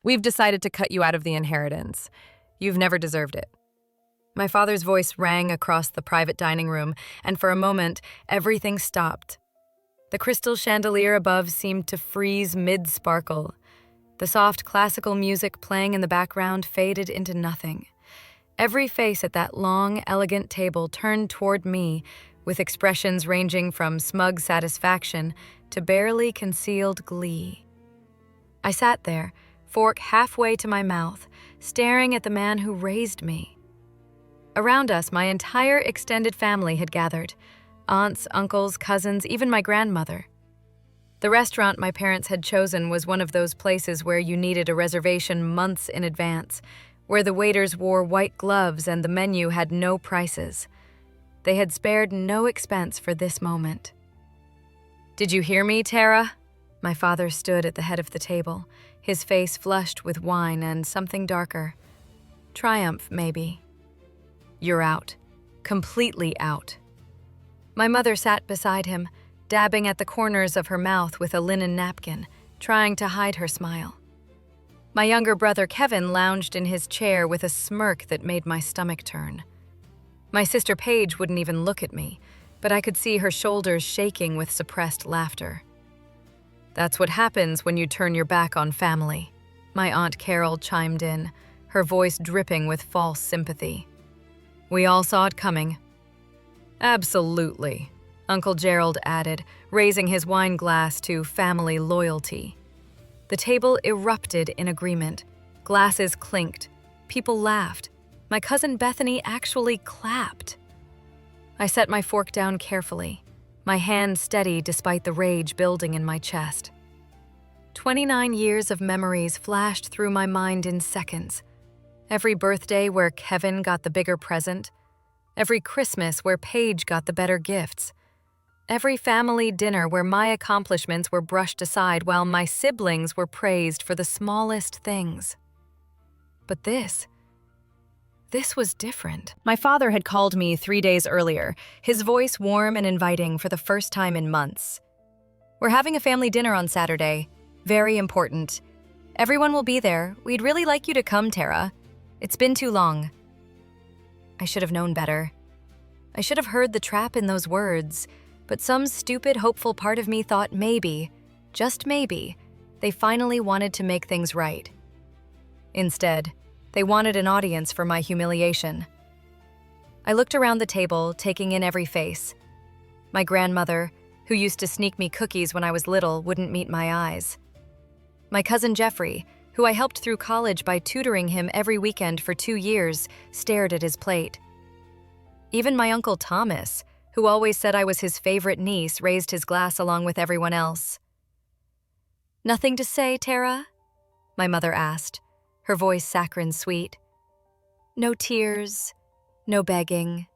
We've decided to cut you out of the inheritance. You've never deserved it." My father's voice rang across the private dining room, and for a moment, everything stopped. The crystal chandelier above seemed to freeze mid-sparkle. The soft classical music playing in the background faded into nothing. Every face at that long, elegant table turned toward me, with expressions ranging from smug satisfaction to barely concealed glee. I sat there, fork halfway to my mouth, staring at the man who raised me. Around us, my entire extended family had gathered: aunts, uncles, cousins, even my grandmother. The restaurant my parents had chosen was one of those places where you needed a reservation months in advance, where the waiters wore white gloves and the menu had no prices. They had spared no expense for this moment. "Did you hear me, Tara?" My father stood at the head of the table, his face flushed with wine and something darker. Triumph, maybe. "You're out. Completely out." My mother sat beside him, dabbing at the corners of her mouth with a linen napkin, trying to hide her smile. My younger brother Kevin lounged in his chair with a smirk that made my stomach turn. My sister Paige wouldn't even look at me, but I could see her shoulders shaking with suppressed laughter. "That's what happens when you turn your back on family," my Aunt Carol chimed in, her voice dripping with false sympathy. "We all saw it coming." "Absolutely," Uncle Gerald added, raising his wine glass to family loyalty. The table erupted in agreement. Glasses clinked. People laughed. My cousin Bethany actually clapped. I set my fork down carefully, my hand steady despite the rage building in my chest. 29 years of memories flashed through my mind in seconds. Every birthday where Kevin got the bigger present. Every Christmas where Paige got the better gifts. Every family dinner where my accomplishments were brushed aside while my siblings were praised for the smallest things. But this was different. My father had called me 3 days earlier, his voice warm and inviting for the first time in months. "We're having a family dinner on Saturday. Very important. Everyone will be there. We'd really like you to come, Tara. It's been too long." I should have known better. I should have heard the trap in those words, but some stupid, hopeful part of me thought maybe, just maybe, they finally wanted to make things right. Instead, they wanted an audience for my humiliation. I looked around the table, taking in every face. My grandmother, who used to sneak me cookies when I was little, wouldn't meet my eyes. My cousin Jeffrey, who I helped through college by tutoring him every weekend for 2 years, stared at his plate. Even my Uncle Thomas, who always said I was his favorite niece, raised his glass along with everyone else. "Nothing to say, Tara?" my mother asked, her voice saccharine sweet. "No tears, no begging."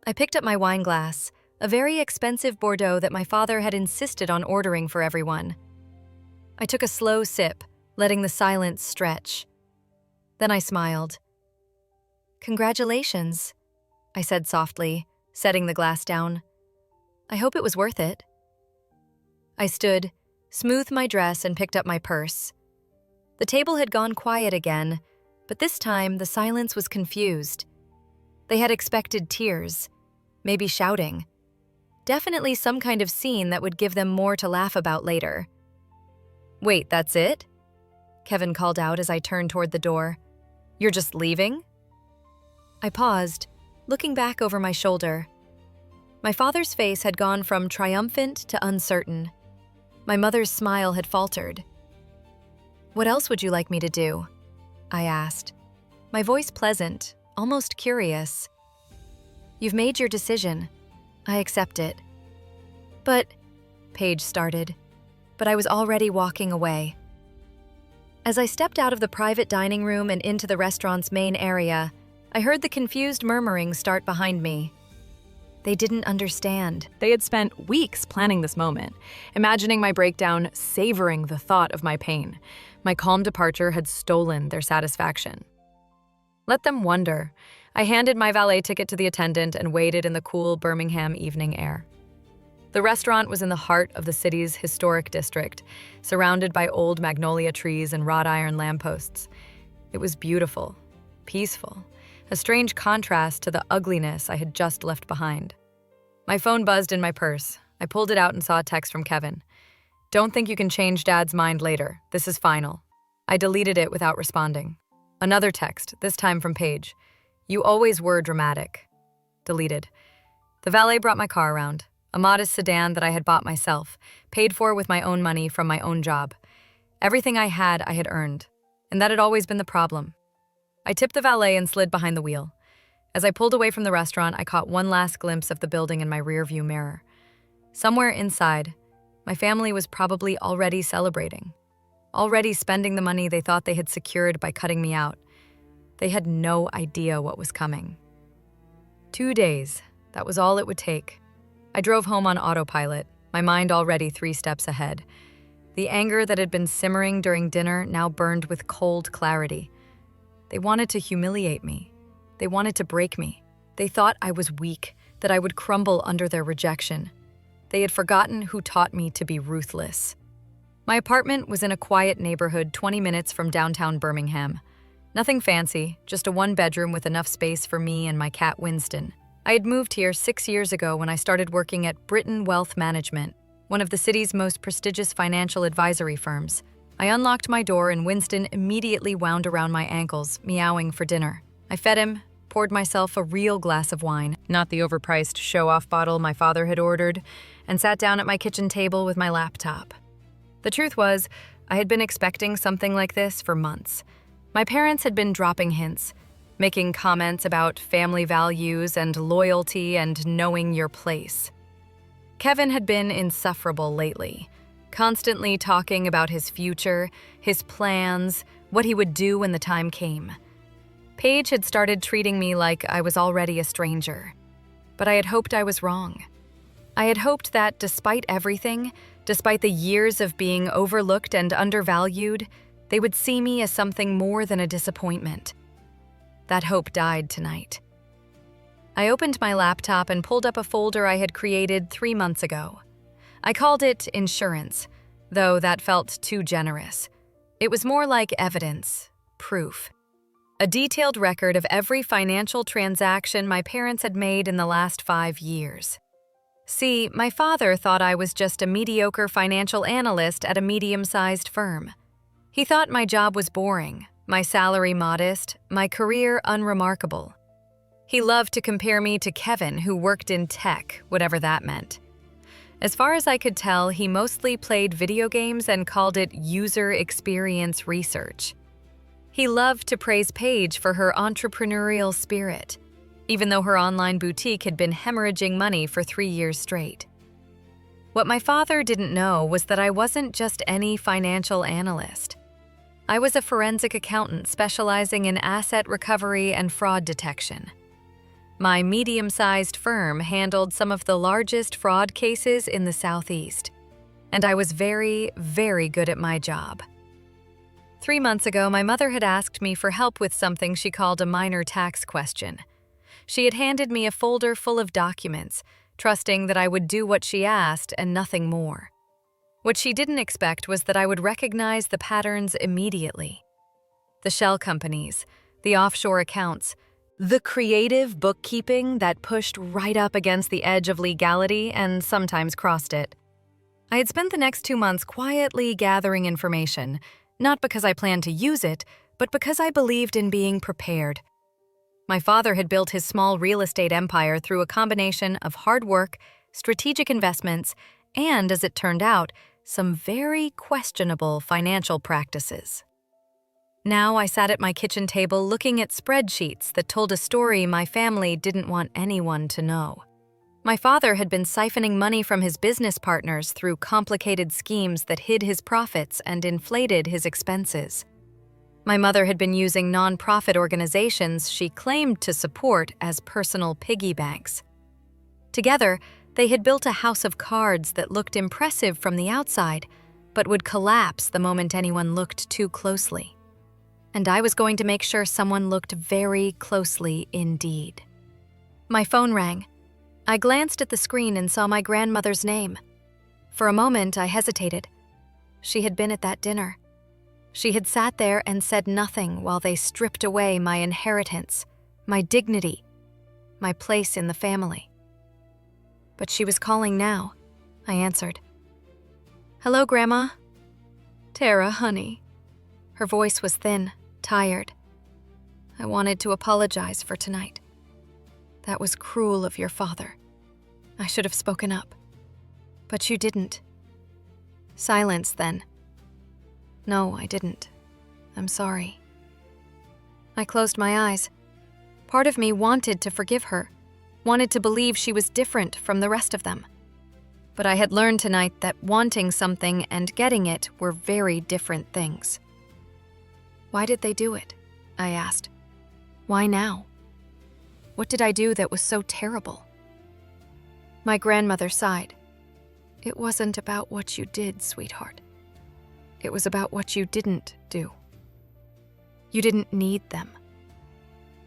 I picked up my wine glass, a very expensive Bordeaux that my father had insisted on ordering for everyone. I took a slow sip, letting the silence stretch. Then I smiled. "Congratulations," I said softly, setting the glass down. "I hope it was worth it." I stood, smoothed my dress, and picked up my purse. The table had gone quiet again, but this time the silence was confused. They had expected tears, maybe shouting. Definitely some kind of scene that would give them more to laugh about later. "Wait, that's it?" Kevin called out as I turned toward the door. "You're just leaving?" I paused, looking back over my shoulder. My father's face had gone from triumphant to uncertain. My mother's smile had faltered. "What else would you like me to do?" I asked, my voice pleasant, almost curious. "You've made your decision. I accept it." "But," Paige started, but I was already walking away. As I stepped out of the private dining room and into the restaurant's main area, I heard the confused murmuring start behind me. They didn't understand. They had spent weeks planning this moment, imagining my breakdown, savoring the thought of my pain. My calm departure had stolen their satisfaction. Let them wonder. I handed my valet ticket to the attendant and waited in the cool Birmingham evening air. The restaurant was in the heart of the city's historic district, surrounded by old magnolia trees and wrought iron lampposts. It was beautiful, peaceful, a strange contrast to the ugliness I had just left behind. My phone buzzed in my purse. I pulled it out and saw a text from Kevin. "Don't think you can change Dad's mind later. This is final." I deleted it without responding. Another text, this time from Paige. "You always were dramatic." Deleted. The valet brought my car around, a modest sedan that I had bought myself, paid for with my own money from my own job. Everything I had earned, and that had always been the problem. I tipped the valet and slid behind the wheel. As I pulled away from the restaurant, I caught one last glimpse of the building in my rearview mirror. Somewhere inside, my family was probably already celebrating, already spending the money they thought they had secured by cutting me out. They had no idea what was coming. 2 days, that was all it would take. I drove home on autopilot, my mind already 3 steps ahead. The anger that had been simmering during dinner now burned with cold clarity. They wanted to humiliate me. They wanted to break me. They thought I was weak, that I would crumble under their rejection. They had forgotten who taught me to be ruthless. My apartment was in a quiet neighborhood 20 minutes from downtown Birmingham. Nothing fancy, just a 1-bedroom with enough space for me and my cat Winston. I had moved here 6 years ago when I started working at Britain Wealth Management, one of the city's most prestigious financial advisory firms. I unlocked my door and Winston immediately wound around my ankles, meowing for dinner. I fed him, poured myself a real glass of wine, not the overpriced show-off bottle my father had ordered, and sat down at my kitchen table with my laptop. The truth was, I had been expecting something like this for months. My parents had been dropping hints, making comments about family values and loyalty and knowing your place. Kevin had been insufferable lately, constantly talking about his future, his plans, what he would do when the time came. Paige had started treating me like I was already a stranger, but I had hoped I was wrong. I had hoped that despite everything, despite the years of being overlooked and undervalued, they would see me as something more than a disappointment. That hope died tonight. I opened my laptop and pulled up a folder I had created 3 months ago. I called it Insurance, though that felt too generous. It was more like evidence, proof. A detailed record of every financial transaction my parents had made in the last 5 years. See, my father thought I was just a mediocre financial analyst at a medium-sized firm. He thought my job was boring, my salary modest, my career unremarkable. He loved to compare me to Kevin, who worked in tech, whatever that meant. As far as I could tell, he mostly played video games and called it user experience research. He loved to praise Paige for her entrepreneurial spirit, even though her online boutique had been hemorrhaging money for 3 years straight. What my father didn't know was that I wasn't just any financial analyst. I was a forensic accountant specializing in asset recovery and fraud detection. My medium-sized firm handled some of the largest fraud cases in the Southeast, and I was very, very good at my job. 3 months ago, my mother had asked me for help with something she called a minor tax question. She had handed me a folder full of documents, trusting that I would do what she asked and nothing more. What she didn't expect was that I would recognize the patterns immediately. The shell companies, the offshore accounts, the creative bookkeeping that pushed right up against the edge of legality and sometimes crossed it. I had spent the next 2 months quietly gathering information, not because I planned to use it, but because I believed in being prepared. My father had built his small real estate empire through a combination of hard work, strategic investments, and, as it turned out, some very questionable financial practices. Now I sat at my kitchen table looking at spreadsheets that told a story my family didn't want anyone to know. My father had been siphoning money from his business partners through complicated schemes that hid his profits and inflated his expenses. My mother had been using nonprofit organizations she claimed to support as personal piggy banks. Together, they had built a house of cards that looked impressive from the outside, but would collapse the moment anyone looked too closely. And I was going to make sure someone looked very closely indeed. My phone rang. I glanced at the screen and saw my grandmother's name. For a moment, I hesitated. She had been at that dinner. She had sat there and said nothing while they stripped away my inheritance, my dignity, my place in the family. But she was calling now. I answered. "Hello, Grandma." "Tara, honey." Her voice was thin, tired. "I wanted to apologize for tonight. That was cruel of your father. I should have spoken up. But you didn't." Silence then. "No, I didn't. I'm sorry." I closed my eyes. Part of me wanted to forgive her, wanted to believe she was different from the rest of them. But I had learned tonight that wanting something and getting it were very different things. "Why did they do it?" I asked. "Why now? What did I do that was so terrible?" My grandmother sighed. "It wasn't about what you did, sweetheart. It was about what you didn't do. You didn't need them.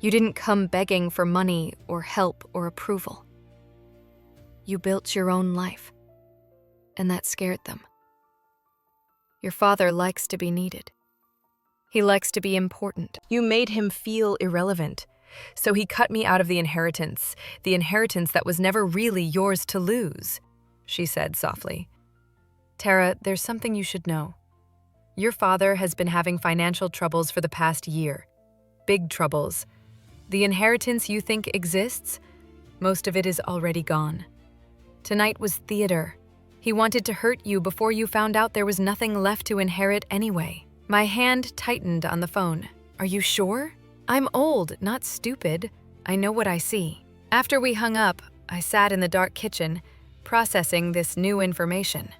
You didn't come begging for money or help or approval. You built your own life, and that scared them. Your father likes to be needed. He likes to be important. You made him feel irrelevant, so he cut me out of the inheritance that was never really yours to lose," she said softly. "Tara, there's something you should know. Your father has been having financial troubles for the past year. Big troubles. The inheritance you think exists, most of it is already gone. Tonight was theater. He wanted to hurt you before you found out there was nothing left to inherit anyway." My hand tightened on the phone. "Are you sure? I'm old, not stupid. I know what I see." After we hung up, I sat in the dark kitchen, processing this new information.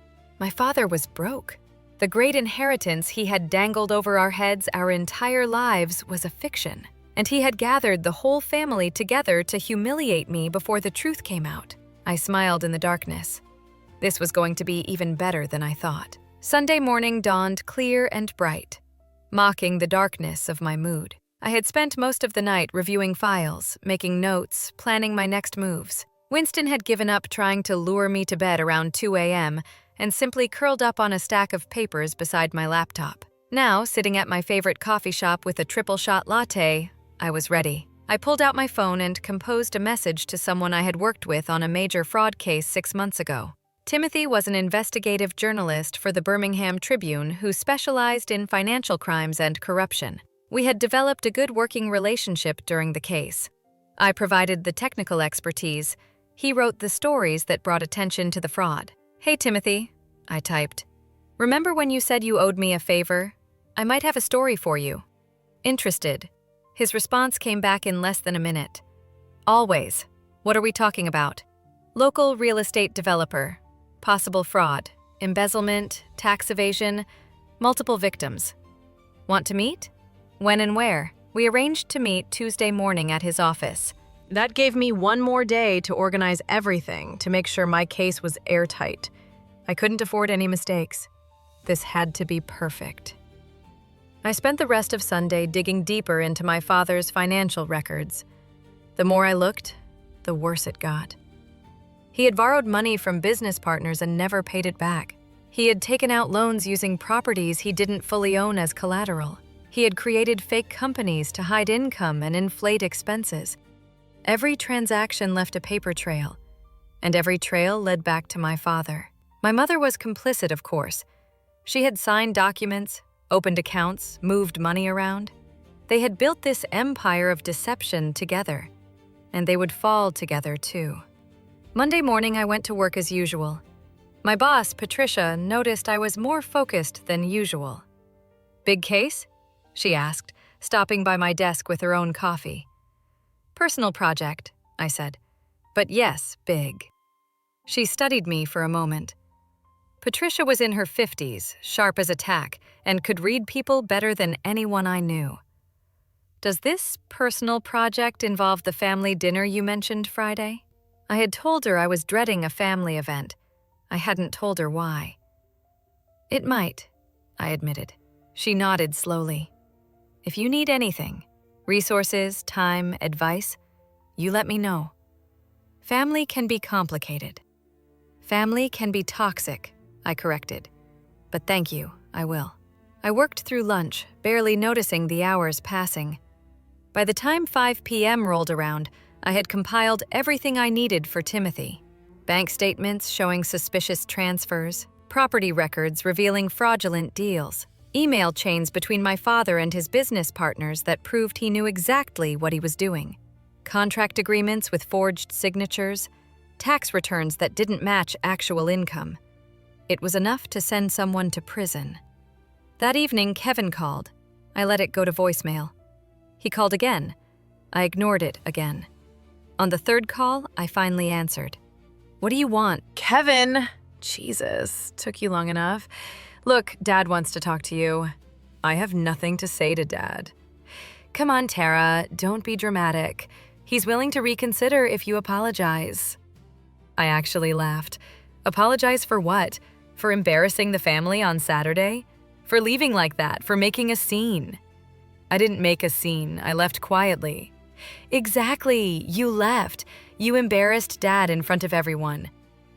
My father was broke. The great inheritance he had dangled over our heads our entire lives was a fiction, and he had gathered the whole family together to humiliate me before the truth came out. I smiled in the darkness. This was going to be even better than I thought. Sunday morning dawned clear and bright, mocking the darkness of my mood. I had spent most of the night reviewing files, making notes, planning my next moves. Winston had given up trying to lure me to bed around 2 a.m. and simply curled up on a stack of papers beside my laptop. Now, sitting at my favorite coffee shop with a triple-shot latte, I was ready. I pulled out my phone and composed a message to someone I had worked with on a major fraud case 6 months ago. Timothy was an investigative journalist for the Birmingham Tribune who specialized in financial crimes and corruption. We had developed a good working relationship during the case. I provided the technical expertise. He wrote the stories that brought attention to the fraud. "Hey, Timothy," I typed. "Remember when you said you owed me a favor? I might have a story for you. Interested?" His response came back in less than a minute. "Always. What are we talking about?" "Local real estate developer. Possible fraud, embezzlement, tax evasion, multiple victims. Want to meet? When and where?" We arranged to meet Tuesday morning at his office. That gave me one more day to organize everything to make sure my case was airtight. I couldn't afford any mistakes. This had to be perfect. I spent the rest of Sunday digging deeper into my father's financial records. The more I looked, the worse it got. He had borrowed money from business partners and never paid it back. He had taken out loans using properties he didn't fully own as collateral. He had created fake companies to hide income and inflate expenses. Every transaction left a paper trail, and every trail led back to my father. My mother was complicit, of course. She had signed documents, opened accounts, moved money around. They had built this empire of deception together, and they would fall together too. Monday morning, I went to work as usual. My boss, Patricia, noticed I was more focused than usual. "Big case?" she asked, stopping by my desk with her own coffee. "Personal project," I said. "But yes, big." She studied me for a moment. Patricia was in her 50s, sharp as a tack, and could read people better than anyone I knew. "Does this personal project involve the family dinner you mentioned Friday?" I had told her I was dreading a family event. I hadn't told her why. "It might," I admitted. She nodded slowly. "If you need anything, resources, time, advice, you let me know." Family can be complicated. Family can be toxic, I corrected. But thank you, I will. I worked through lunch, barely noticing the hours passing. By the time 5 p.m. rolled around, I had compiled everything I needed for Timothy. Bank statements showing suspicious transfers, property records revealing fraudulent deals, email chains between my father and his business partners that proved he knew exactly what he was doing, contract agreements with forged signatures, tax returns that didn't match actual income. It was enough to send someone to prison. That evening, Kevin called. I let it go to voicemail. He called again. I ignored it again. On the third call, I finally answered. What do you want? Kevin! Jesus, took you long enough. Look, Dad wants to talk to you. I have nothing to say to Dad. Come on, Tara, don't be dramatic. He's willing to reconsider if you apologize. I actually laughed. Apologize for what? For embarrassing the family on Saturday? For leaving like that? For making a scene? I didn't make a scene. I left quietly. Exactly. You left. You embarrassed Dad in front of everyone.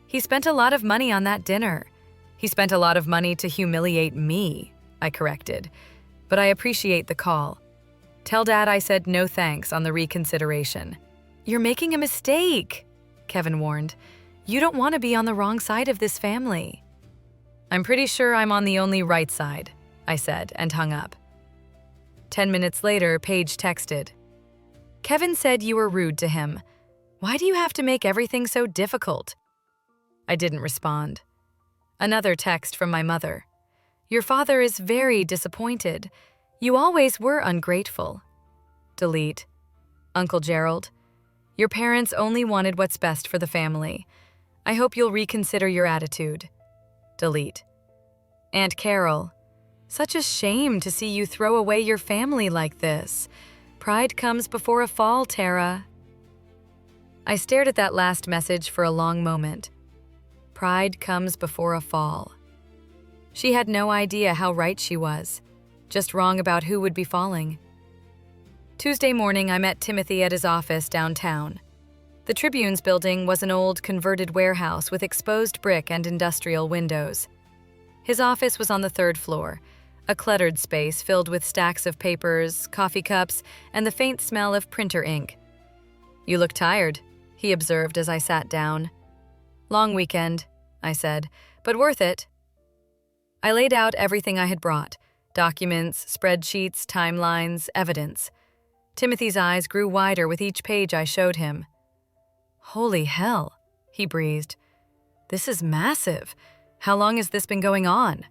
He spent a lot of money on that dinner. He spent a lot of money to humiliate me, I corrected. But I appreciate the call. Tell Dad I said no thanks on the reconsideration. You're making a mistake, Kevin warned. You don't want to be on the wrong side of this family. I'm pretty sure I'm on the only right side, I said, and hung up. 10 minutes later, Paige texted. Kevin said you were rude to him. Why do you have to make everything so difficult? I didn't respond. Another text from my mother. Your father is very disappointed. You always were ungrateful. Delete. Uncle Gerald. Your parents only wanted what's best for the family. I hope you'll reconsider your attitude. Delete. Aunt Carol. Such a shame to see you throw away your family like this. Pride comes before a fall, Tara. I stared at that last message for a long moment. Pride comes before a fall. She had no idea how right she was, just wrong about who would be falling. Tuesday morning, I met Timothy at his office downtown. The Tribune's building was an old, converted warehouse with exposed brick and industrial windows. His office was on the 3rd floor, a cluttered space filled with stacks of papers, coffee cups, and the faint smell of printer ink. You look tired, he observed as I sat down. Long weekend, I said, but worth it. I laid out everything I had brought, documents, spreadsheets, timelines, evidence. Timothy's eyes grew wider with each page I showed him. Holy hell, he breathed. This is massive. How long has this been going on?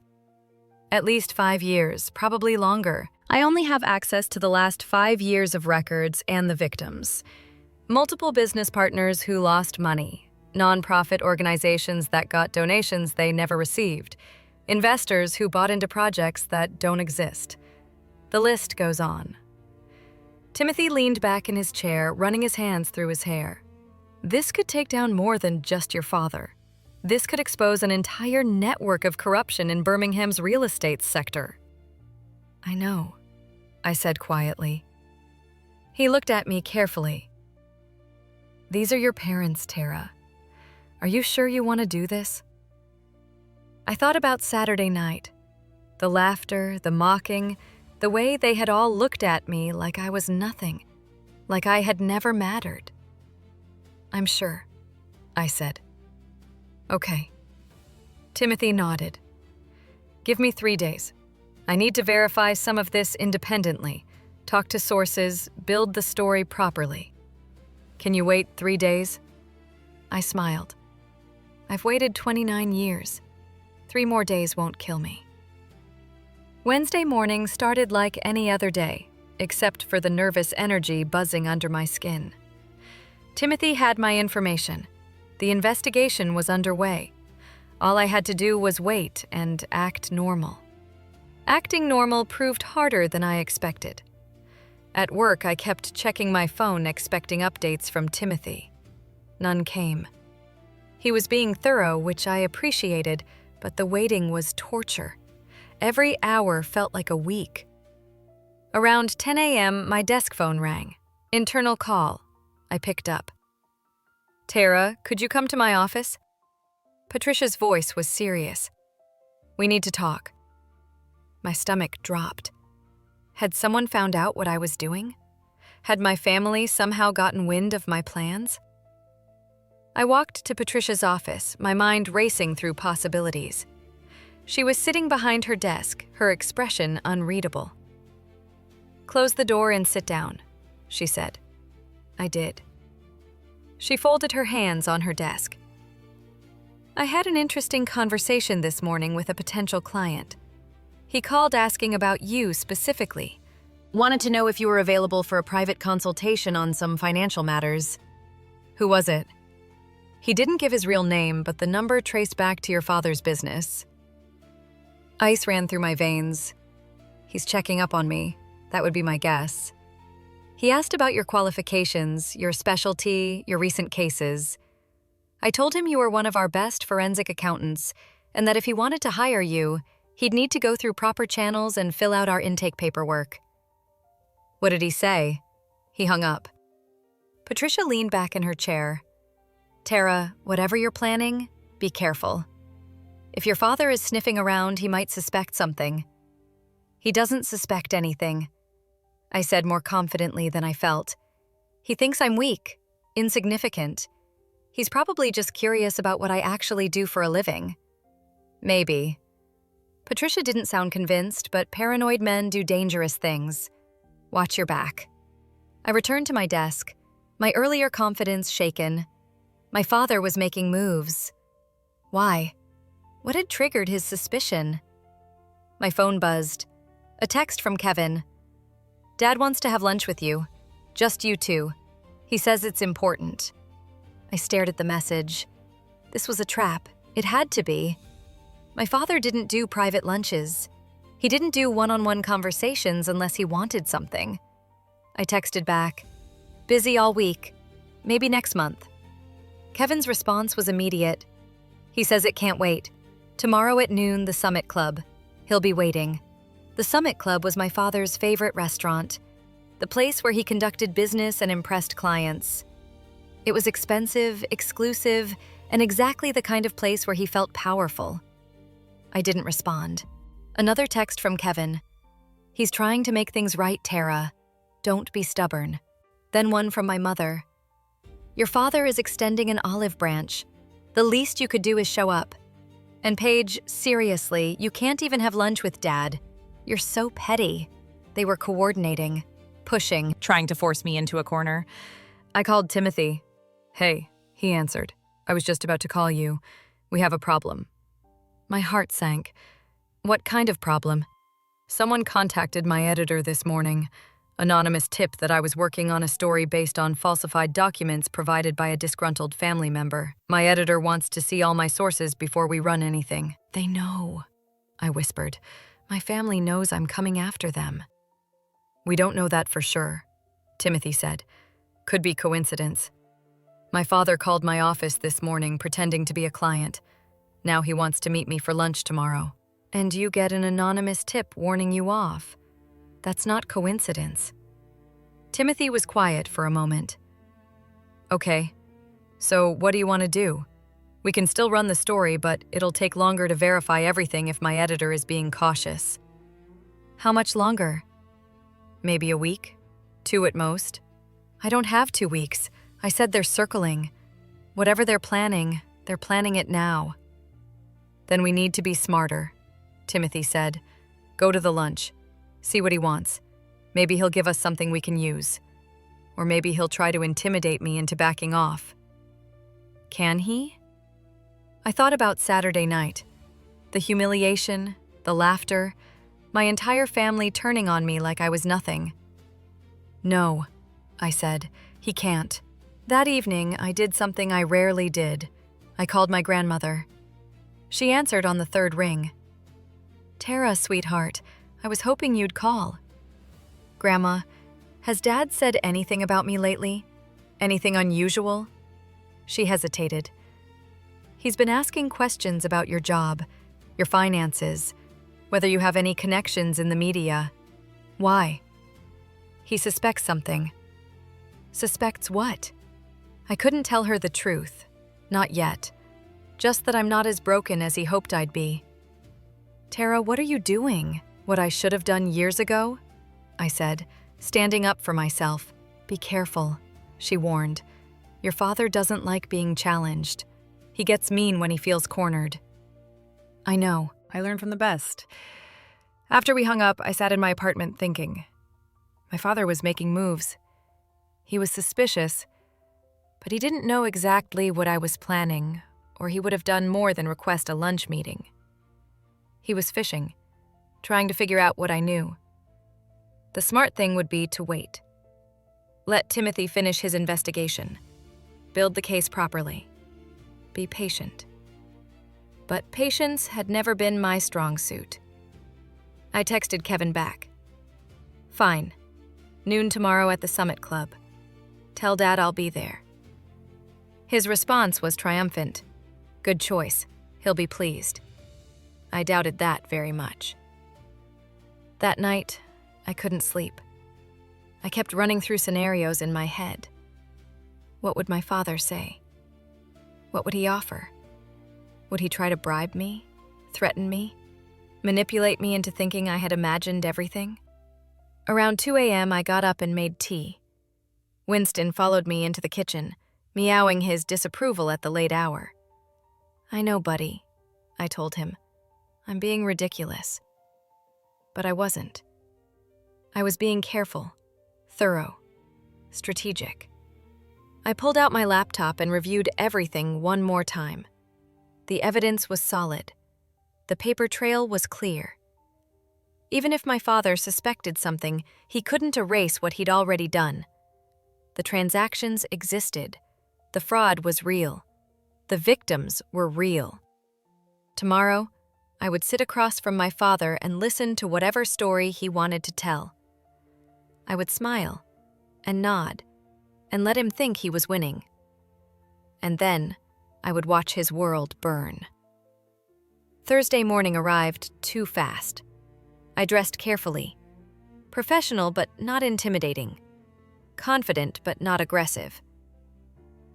At least 5 years, probably longer. I only have access to the last 5 years of records and the victims. Multiple business partners who lost money, nonprofit organizations that got donations they never received, investors who bought into projects that don't exist. The list goes on. Timothy leaned back in his chair, running his hands through his hair. This could take down more than just your father. This could expose an entire network of corruption in Birmingham's real estate sector. I know, I said quietly. He looked at me carefully. These are your parents, Tara. Are you sure you want to do this? I thought about Saturday night. The laughter, the mocking, the way they had all looked at me like I was nothing, like I had never mattered. I'm sure, I said. Okay. Timothy nodded. Give me 3 days. I need to verify some of this independently, talk to sources, build the story properly. Can you wait 3 days? I smiled. I've waited 29 years. 3 more days won't kill me. Wednesday morning started like any other day, except for the nervous energy buzzing under my skin. Timothy had my information. The investigation was underway. All I had to do was wait and act normal. Acting normal proved harder than I expected. At work, I kept checking my phone, expecting updates from Timothy. None came. He was being thorough, which I appreciated, but the waiting was torture. Every hour felt like a week. Around 10 a.m., my desk phone rang. Internal call. I picked up. Tara, could you come to my office? Patricia's voice was serious. We need to talk. My stomach dropped. Had someone found out what I was doing? Had my family somehow gotten wind of my plans? I walked to Patricia's office, my mind racing through possibilities. She was sitting behind her desk, her expression unreadable. "Close the door and sit down," she said. I did. She folded her hands on her desk. "I had an interesting conversation this morning with a potential client. He called asking about you specifically. Wanted to know if you were available for a private consultation on some financial matters." "Who was it?" "He didn't give his real name, but the number traced back to your father's business." Ice ran through my veins. "He's checking up on me. That would be my guess. He asked about your qualifications, your specialty, your recent cases. I told him you were one of our best forensic accountants, and that if he wanted to hire you, he'd need to go through proper channels and fill out our intake paperwork." "What did he say?" He hung up. Patricia leaned back in her chair. "Tara, whatever you're planning, be careful. If your father is sniffing around, he might suspect something." "He doesn't suspect anything," I said more confidently than I felt. "He thinks I'm weak, insignificant. He's probably just curious about what I actually do for a living." "Maybe." Patricia didn't sound convinced, but paranoid men do dangerous things. Watch your back. I returned to my desk, my earlier confidence shaken. My father was making moves. Why? What had triggered his suspicion? My phone buzzed. A text from Kevin. "Dad wants to have lunch with you. Just you two. He says it's important." I stared at the message. This was a trap. It had to be. My father didn't do private lunches. He didn't do one-on-one conversations unless he wanted something. I texted back, "Busy all week. Maybe next month." Kevin's response was immediate. He says it can't wait. Tomorrow at noon, the Summit Club. He'll be waiting. The Summit Club was my father's favorite restaurant, the place where he conducted business and impressed clients. It was expensive, exclusive, and exactly the kind of place where he felt powerful. I didn't respond. Another text from Kevin. "He's trying to make things right, Tara. Don't be stubborn." Then one from my mother. "Your father is extending an olive branch. The least you could do is show up. And Paige, seriously, you can't even have lunch with Dad. You're so petty." They were coordinating, pushing, trying to force me into a corner. I called Timothy. "Hey," he answered. "I was just about to call you. We have a problem." My heart sank. "What kind of problem?" "Someone contacted my editor this morning. Anonymous tip that I was working on a story based on falsified documents provided by a disgruntled family member. My editor wants to see all my sources before we run anything." "They know," I whispered. "My family knows I'm coming after them." "We don't know that for sure," Timothy said. "Could be coincidence. My father called my office this morning pretending to be a client. Now he wants to meet me for lunch tomorrow. And you get an anonymous tip warning you off. That's not coincidence." Timothy was quiet for a moment. "Okay, so what do you want to do? We can still run the story, but it'll take longer to verify everything if my editor is being cautious." "How much longer?" "Maybe a week, 2 at most." "I don't have 2 weeks. I said they're circling. Whatever they're planning it now." "Then we need to be smarter," Timothy said. "Go to the lunch. See what he wants. Maybe he'll give us something we can use. Or maybe he'll try to intimidate me into backing off." "Can he?" I thought about Saturday night. The humiliation, the laughter, my entire family turning on me like I was nothing. "No," I said, "he can't." That evening, I did something I rarely did. I called my grandmother. She answered on the 3rd ring. "Tara, sweetheart, I was hoping you'd call." "Grandma, has Dad said anything about me lately? Anything unusual?" She hesitated. "He's been asking questions about your job, your finances, whether you have any connections in the media. Why?" "He suspects something." "Suspects what?" I couldn't tell her the truth. Not yet. Just that I'm not as broken as he hoped I'd be. Tara, what are you doing? What I should have done years ago? I said, standing up for myself. Be careful, she warned. Your father doesn't like being challenged. He gets mean when he feels cornered. I know. I learn from the best. After we hung up, I sat in my apartment thinking. My father was making moves. He was suspicious, but he didn't know exactly what I was planning, or he would have done more than request a lunch meeting. He was fishing, trying to figure out what I knew. The smart thing would be to wait. Let Timothy finish his investigation. Build the case properly. Be patient. But patience had never been my strong suit. I texted Kevin back. Fine. Noon tomorrow at the Summit Club. Tell Dad I'll be there. His response was triumphant. Good choice. He'll be pleased. I doubted that very much. That night, I couldn't sleep. I kept running through scenarios in my head. What would my father say? What would he offer? Would he try to bribe me? Threaten me? Manipulate me into thinking I had imagined everything? Around 2 a.m., I got up and made tea. Winston followed me into the kitchen, meowing his disapproval at the late hour. I know, buddy, I told him. I'm being ridiculous. But I wasn't. I was being careful, thorough, strategic. I pulled out my laptop and reviewed everything one more time. The evidence was solid. The paper trail was clear. Even if my father suspected something, he couldn't erase what he'd already done. The transactions existed. The fraud was real. The victims were real. Tomorrow, I would sit across from my father and listen to whatever story he wanted to tell. I would smile and nod and let him think he was winning. And then I would watch his world burn. Thursday morning arrived too fast. I dressed carefully. Professional but not intimidating. Confident but not aggressive.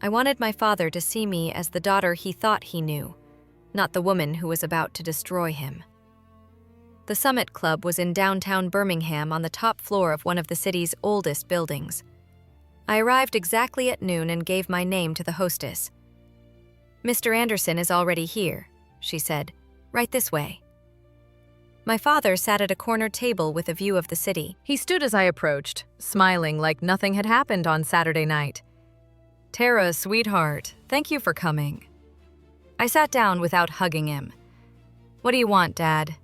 I wanted my father to see me as the daughter he thought he knew, not the woman who was about to destroy him. The Summit Club was in downtown Birmingham on the top floor of one of the city's oldest buildings. I arrived exactly at noon and gave my name to the hostess. Mr. Anderson is already here, she said. Right this way. My father sat at a corner table with a view of the city. He stood as I approached, smiling like nothing had happened on Saturday night. Tara, sweetheart, thank you for coming. I sat down without hugging him. What do you want, Dad?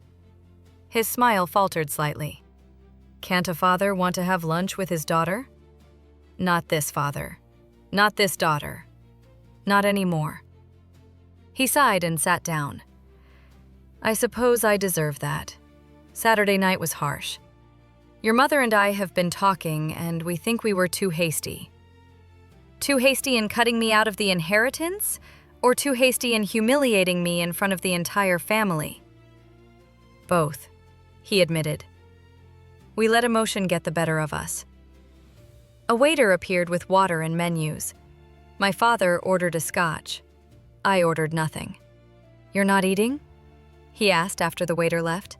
His smile faltered slightly. Can't a father want to have lunch with his daughter? Not this father. Not this daughter. Not anymore. He sighed and sat down. I suppose I deserve that. Saturday night was harsh. Your mother and I have been talking, and we think we were too hasty. Too hasty in cutting me out of the inheritance? Or too hasty in humiliating me in front of the entire family? Both, he admitted. We let emotion get the better of us. A waiter appeared with water and menus. My father ordered a scotch. I ordered nothing. You're not eating? He asked after the waiter left.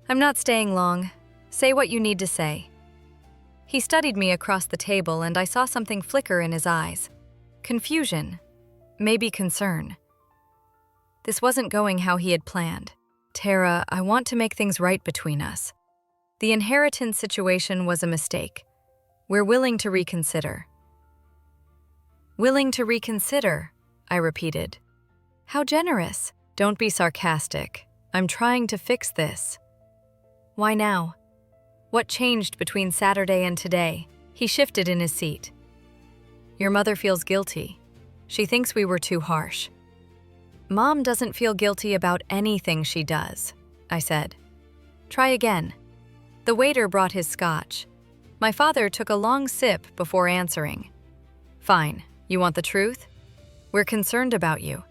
I'm not staying long. Say what you need to say. He studied me across the table, and I saw something flicker in his eyes. Confusion. Maybe concern. This wasn't going how he had planned. Tara, I want to make things right between us. The inheritance situation was a mistake. We're willing to reconsider. Willing to reconsider, I repeated. How generous. Don't be sarcastic. I'm trying to fix this. Why now? What changed between Saturday and today? He shifted in his seat. Your mother feels guilty. She thinks we were too harsh. Mom doesn't feel guilty about anything she does, I said. Try again. The waiter brought his scotch. My father took a long sip before answering. Fine, you want the truth? We're concerned about you.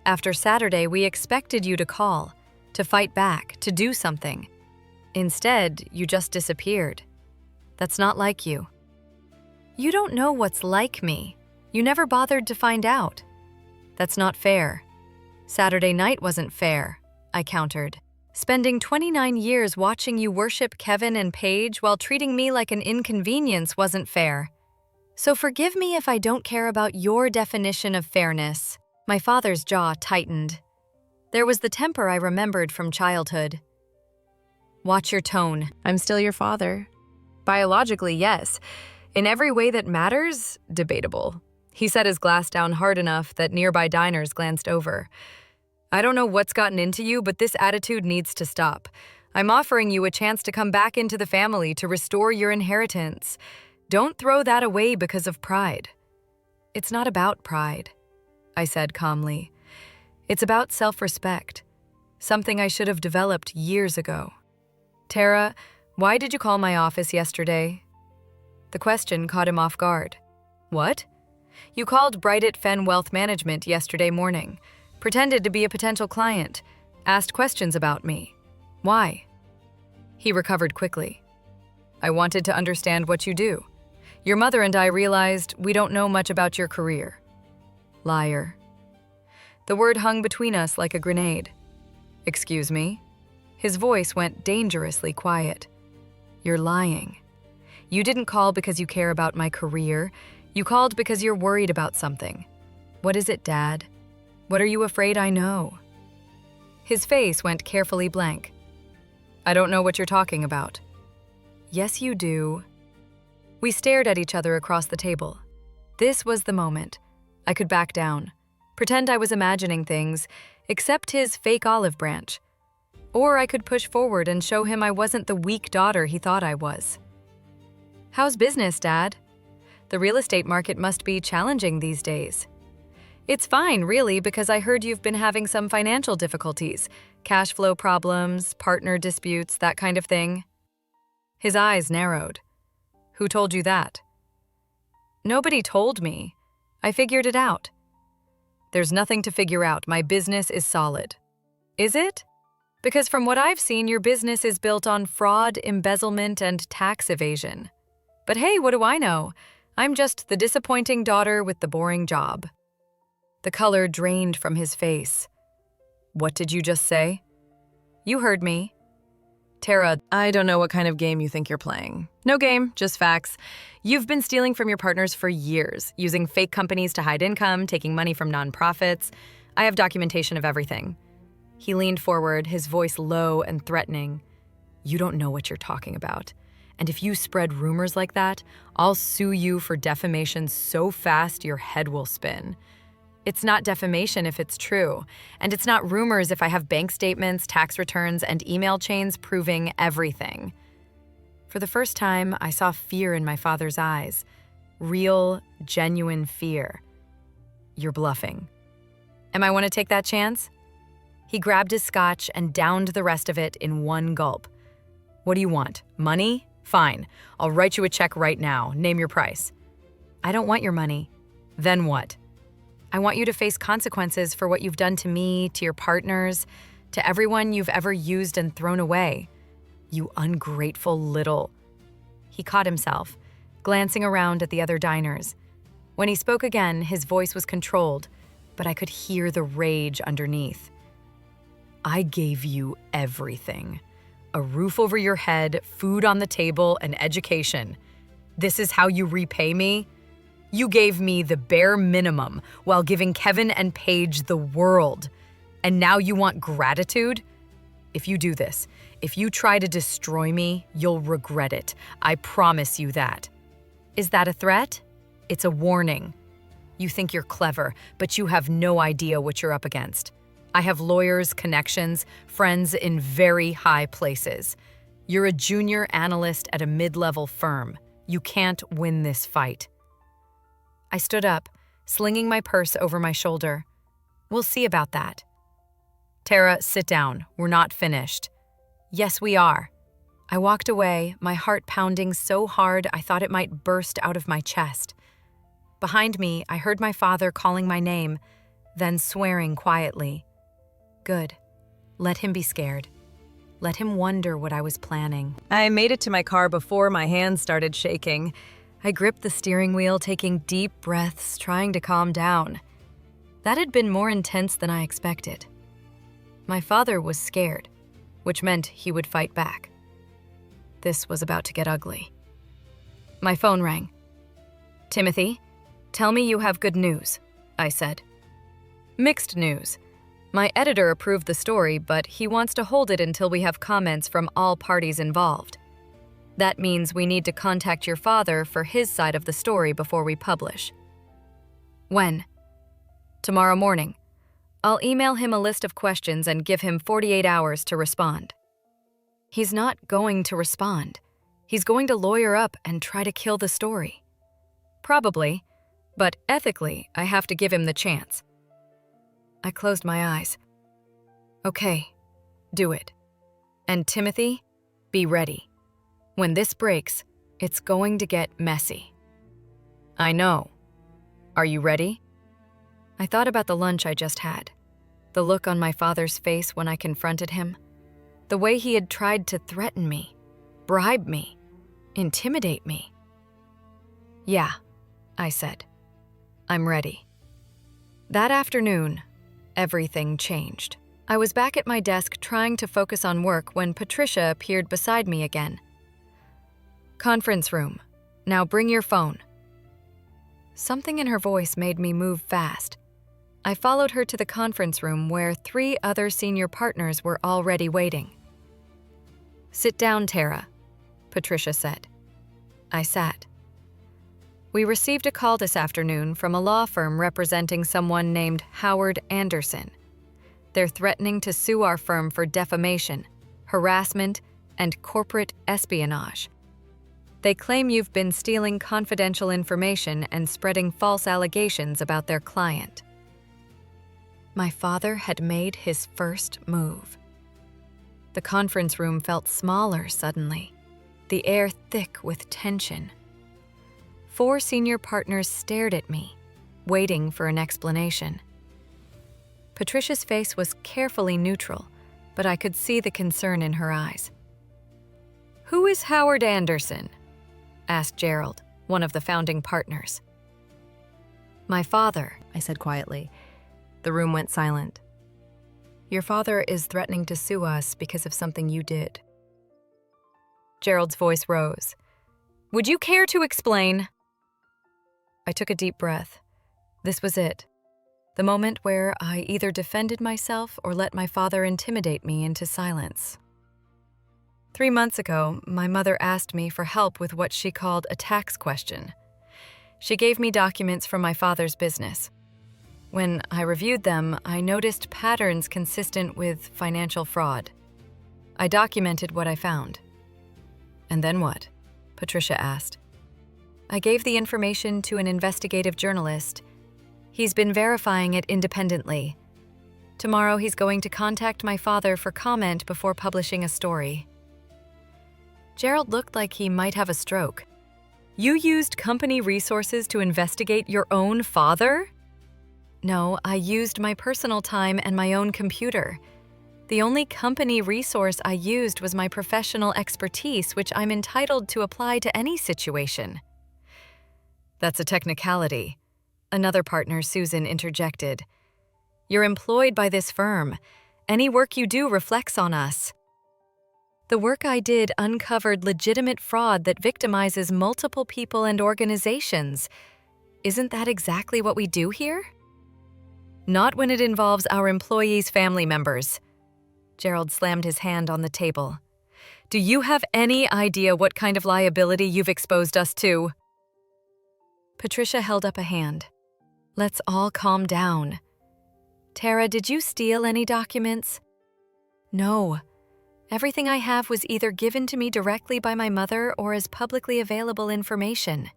After Saturday, we expected you to call, to fight back, to do something. Instead, you just disappeared. That's not like you. You don't know what's like me, You never bothered to find out. That's not fair. Saturday night wasn't fair, I countered. Spending 29 years watching you worship Kevin and Paige while treating me like an inconvenience wasn't fair. So forgive me if I don't care about your definition of fairness. My father's jaw tightened. There was the temper I remembered from childhood. Watch your tone. I'm still your father. Biologically, yes. In every way that matters, debatable. He set his glass down hard enough that nearby diners glanced over. I don't know what's gotten into you, but this attitude needs to stop. I'm offering you a chance to come back into the family to restore your inheritance. Don't throw that away because of pride. It's not about pride, I said calmly. It's about self-respect, something I should have developed years ago. Tara, why did you call my office yesterday? The question caught him off guard. What? You called Brightit Fen Wealth Management yesterday morning, pretended to be a potential client, asked questions about me. Why? He recovered quickly. I wanted to understand what you do. Your mother and I realized we don't know much about your career. Liar. The word hung between us like a grenade. Excuse me? His voice went dangerously quiet. You're lying. You didn't call because you care about my career. You called because you're worried about something. What is it, Dad? What are you afraid I know? His face went carefully blank. I don't know what you're talking about. Yes, you do. We stared at each other across the table. This was the moment. I could back down, pretend I was imagining things, accept his fake olive branch. Or I could push forward and show him I wasn't the weak daughter he thought I was. How's business, Dad? The real estate market must be challenging these days. It's fine, really, because I heard you've been having some financial difficulties, cash flow problems, partner disputes, that kind of thing. His eyes narrowed. Who told you that? Nobody told me. I figured it out. There's nothing to figure out. My business is solid. Is it? Because from what I've seen, your business is built on fraud, embezzlement, and tax evasion. But hey, what do I know? I'm just the disappointing daughter with the boring job. The color drained from his face. What did you just say? You heard me. Tara, I don't know what kind of game you think you're playing. No game, just facts. You've been stealing from your partners for years, using fake companies to hide income, taking money from nonprofits. I have documentation of everything. He leaned forward, his voice low and threatening. You don't know what you're talking about. And if you spread rumors like that, I'll sue you for defamation so fast your head will spin. It's not defamation if it's true, and it's not rumors if I have bank statements, tax returns, and email chains proving everything. For the first time, I saw fear in my father's eyes. Real, genuine fear. You're bluffing. Am I want to take that chance? He grabbed his scotch and downed the rest of it in one gulp. What do you want? Money? Fine. I'll write you a check right now. Name your price. I don't want your money. Then what? I want you to face consequences for what you've done to me, to your partners, to everyone you've ever used and thrown away. You ungrateful little... He caught himself, glancing around at the other diners. When he spoke again, his voice was controlled, but I could hear the rage underneath. I gave you everything. A roof over your head, food on the table, and education. This is how you repay me? You gave me the bare minimum while giving Kevin and Paige the world. And now you want gratitude? If you do this, if you try to destroy me, you'll regret it. I promise you that. Is that a threat? It's a warning. You think you're clever, but you have no idea what you're up against. I have lawyers, connections, friends in very high places. You're a junior analyst at a mid-level firm. You can't win this fight. I stood up, slinging my purse over my shoulder. We'll see about that. Tara, sit down. We're not finished. Yes, we are. I walked away, my heart pounding so hard I thought it might burst out of my chest. Behind me, I heard my father calling my name, then swearing quietly. Good. Let him be scared. Let him wonder what I was planning. I made it to my car before my hands started shaking. I gripped the steering wheel, taking deep breaths, trying to calm down. That had been more intense than I expected. My father was scared, which meant he would fight back. This was about to get ugly. My phone rang. "Timothy, tell me you have good news," I said. "Mixed news. My editor approved the story, but he wants to hold it until we have comments from all parties involved. That means we need to contact your father for his side of the story before we publish." "When?" "Tomorrow morning. I'll email him a list of questions and give him 48 hours to respond." "He's not going to respond. He's going to lawyer up and try to kill the story." "Probably, but ethically, I have to give him the chance." I closed my eyes. "Okay, do it. And Timothy, be ready. When this breaks, it's going to get messy." "I know. Are you ready?" I thought about the lunch I just had, the look on my father's face when I confronted him, the way he had tried to threaten me, bribe me, intimidate me. "Yeah," I said. "I'm ready." That afternoon, everything changed. I was back at my desk trying to focus on work when Patricia appeared beside me again. "Conference room. Now bring your phone." Something in her voice made me move fast. I followed her to the conference room where 3 other senior partners were already waiting. "Sit down, Tara," Patricia said. I sat. "We received a call this afternoon from a law firm representing someone named Howard Anderson. They're threatening to sue our firm for defamation, harassment, and corporate espionage. They claim you've been stealing confidential information and spreading false allegations about their client." My father had made his first move. The conference room felt smaller suddenly, the air thick with tension. 4 senior partners stared at me, waiting for an explanation. Patricia's face was carefully neutral, but I could see the concern in her eyes. "Who is Howard Anderson?" asked Gerald, one of the founding partners. "My father," I said quietly. The room went silent. "Your father is threatening to sue us because of something you did." Gerald's voice rose. "Would you care to explain?" I took a deep breath. This was it. The moment where I either defended myself or let my father intimidate me into silence. 3 months ago, my mother asked me for help with what she called a tax question. She gave me documents from my father's business. When I reviewed them, I noticed patterns consistent with financial fraud. I documented what I found. "And then what?" Patricia asked. "I gave the information to an investigative journalist. He's been verifying it independently. Tomorrow he's going to contact my father for comment before publishing a story." Gerald looked like he might have a stroke. "You used company resources to investigate your own father?" "No, I used my personal time and my own computer. The only company resource I used was my professional expertise, which I'm entitled to apply to any situation." "That's a technicality," another partner, Susan, interjected. "You're employed by this firm. Any work you do reflects on us." "The work I did uncovered legitimate fraud that victimizes multiple people and organizations. Isn't that exactly what we do here?" "Not when it involves our employees' family members." Gerald slammed his hand on the table. "Do you have any idea what kind of liability you've exposed us to?" Patricia held up a hand. "Let's all calm down. Tara, did you steal any documents?" "No. Everything I have was either given to me directly by my mother or as publicly available information."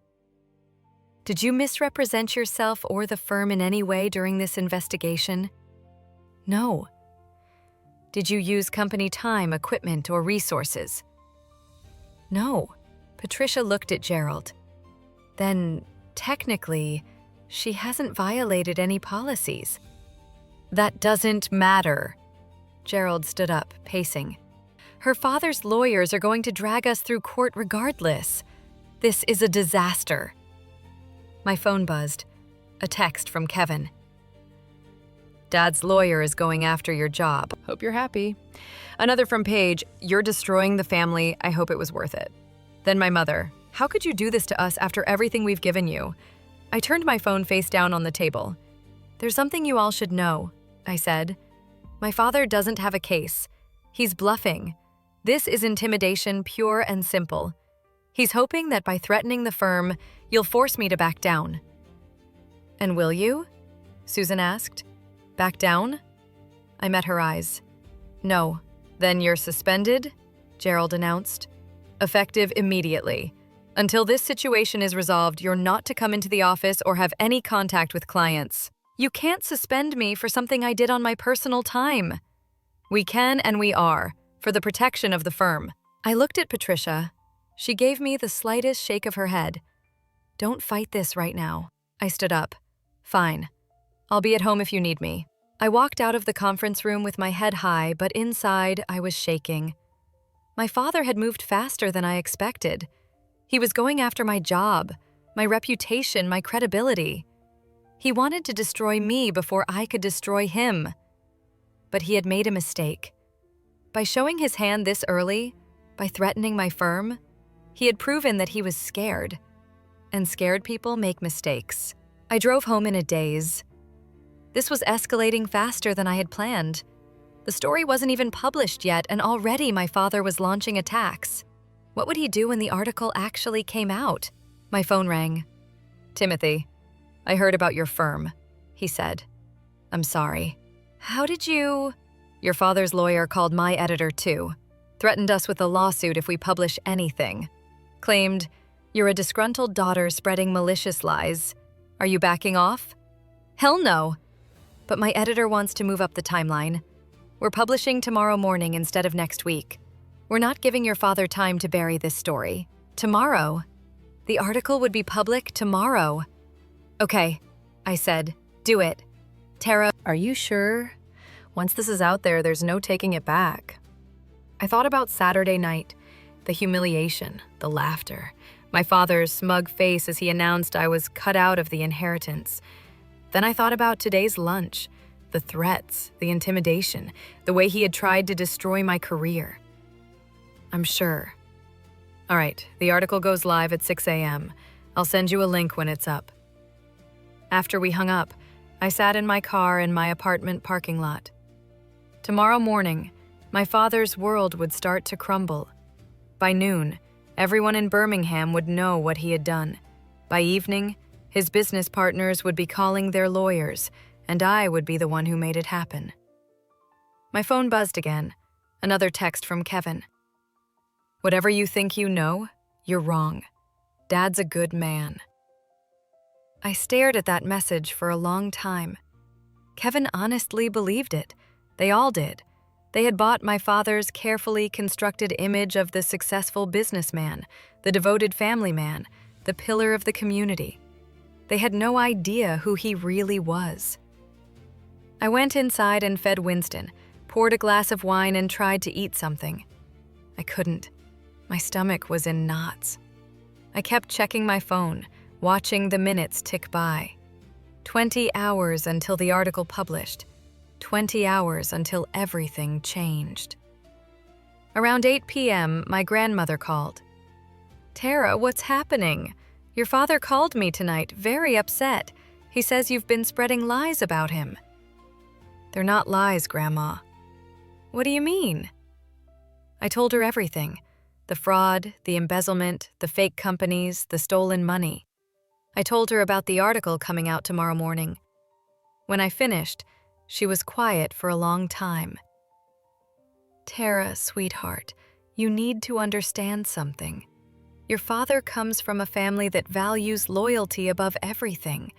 "Did you misrepresent yourself or the firm in any way during this investigation?" "No." "Did you use company time, equipment, or resources?" "No." Patricia looked at Gerald. "Then, technically, she hasn't violated any policies." "That doesn't matter." Gerald stood up, pacing. "Her father's lawyers are going to drag us through court regardless. This is a disaster. My phone buzzed. A text from Kevin. Dad's lawyer is going after your job. Hope you're happy. Another from Paige, you're destroying the family. I hope it was worth it. Then my mother, how could you do this to us after everything we've given you? I turned my phone face down on the table. There's something you all should know, I said. My father doesn't have a case. He's bluffing. This is intimidation, pure and simple. He's hoping that by threatening the firm, you'll force me to back down. And will you? Susan asked. Back down? I met her eyes. No. Then you're suspended, Gerald announced. Effective immediately. Until this situation is resolved, you're not to come into the office or have any contact with clients. You can't suspend me for something I did on my personal time. We can and we are, for the protection of the firm. I looked at Patricia. She gave me the slightest shake of her head. Don't fight this right now. I stood up. Fine. I'll be at home if you need me. I walked out of the conference room with my head high, but inside I was shaking. My father had moved faster than I expected. He was going after my job, my reputation, my credibility. He wanted to destroy me before I could destroy him. But he had made a mistake. By showing his hand this early, by threatening my firm, he had proven that he was scared. And scared people make mistakes. I drove home in a daze. This was escalating faster than I had planned. The story wasn't even published yet, and already my father was launching attacks. What would he do when the article actually came out? My phone rang. Timothy, I heard about your firm, he said. I'm sorry. How did you? Your father's lawyer called my editor too. Threatened us with a lawsuit if we publish anything. Claimed, you're a disgruntled daughter spreading malicious lies. Are you backing off? Hell no. But my editor wants to move up the timeline. We're publishing tomorrow morning instead of next week. We're not giving your father time to bury this story. Tomorrow. The article would be public tomorrow. Okay, I said. Do it. Tara, Are you sure? Once this is out there, there's no taking it back. I thought about Saturday night, the humiliation, the laughter, my father's smug face as he announced I was cut out of the inheritance. Then I thought about today's lunch, the threats, the intimidation, the way he had tried to destroy my career. I'm sure. All right, the article goes live at 6 a.m. I'll send you a link when it's up. After we hung up, I sat in my car in my apartment parking lot. Tomorrow morning, my father's world would start to crumble. By noon, everyone in Birmingham would know what he had done. By evening, his business partners would be calling their lawyers, and I would be the one who made it happen. My phone buzzed again. Another text from Kevin. Whatever you think you know, you're wrong. Dad's a good man. I stared at that message for a long time. Kevin honestly believed it. They all did. They had bought my father's carefully constructed image of the successful businessman, the devoted family man, the pillar of the community. They had no idea who he really was. I went inside and fed Winston, poured a glass of wine and tried to eat something. I couldn't. My stomach was in knots. I kept checking my phone, watching the minutes tick by. 20 hours until the article published. 20 hours until everything changed. Around 8 p.m., my grandmother called. Tara, what's happening? Your father called me tonight, very upset. He says you've been spreading lies about him. They're not lies, Grandma. What do you mean? I told her everything. The fraud, the embezzlement, the fake companies, the stolen money. I told her about the article coming out tomorrow morning. When I finished, she was quiet for a long time. Tara, sweetheart, you need to understand something. Your father comes from a family that values loyalty above everything.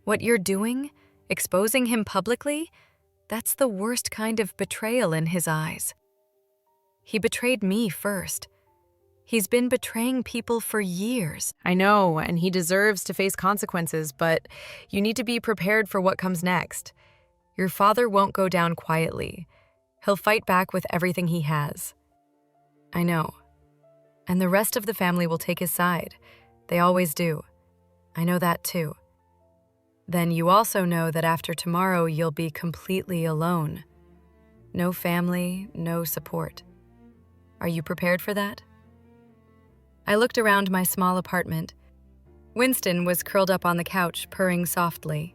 What you're doing, exposing him publicly, that's the worst kind of betrayal in his eyes. He betrayed me first. He's been betraying people for years. I know, and he deserves to face consequences, but you need to be prepared for what comes next. Your father won't go down quietly. He'll fight back with everything he has. I know. And the rest of the family will take his side. They always do. I know that too. Then you also know that after tomorrow you'll be completely alone. No family, no support. Are you prepared for that? I looked around my small apartment. Winston was curled up on the couch, purring softly.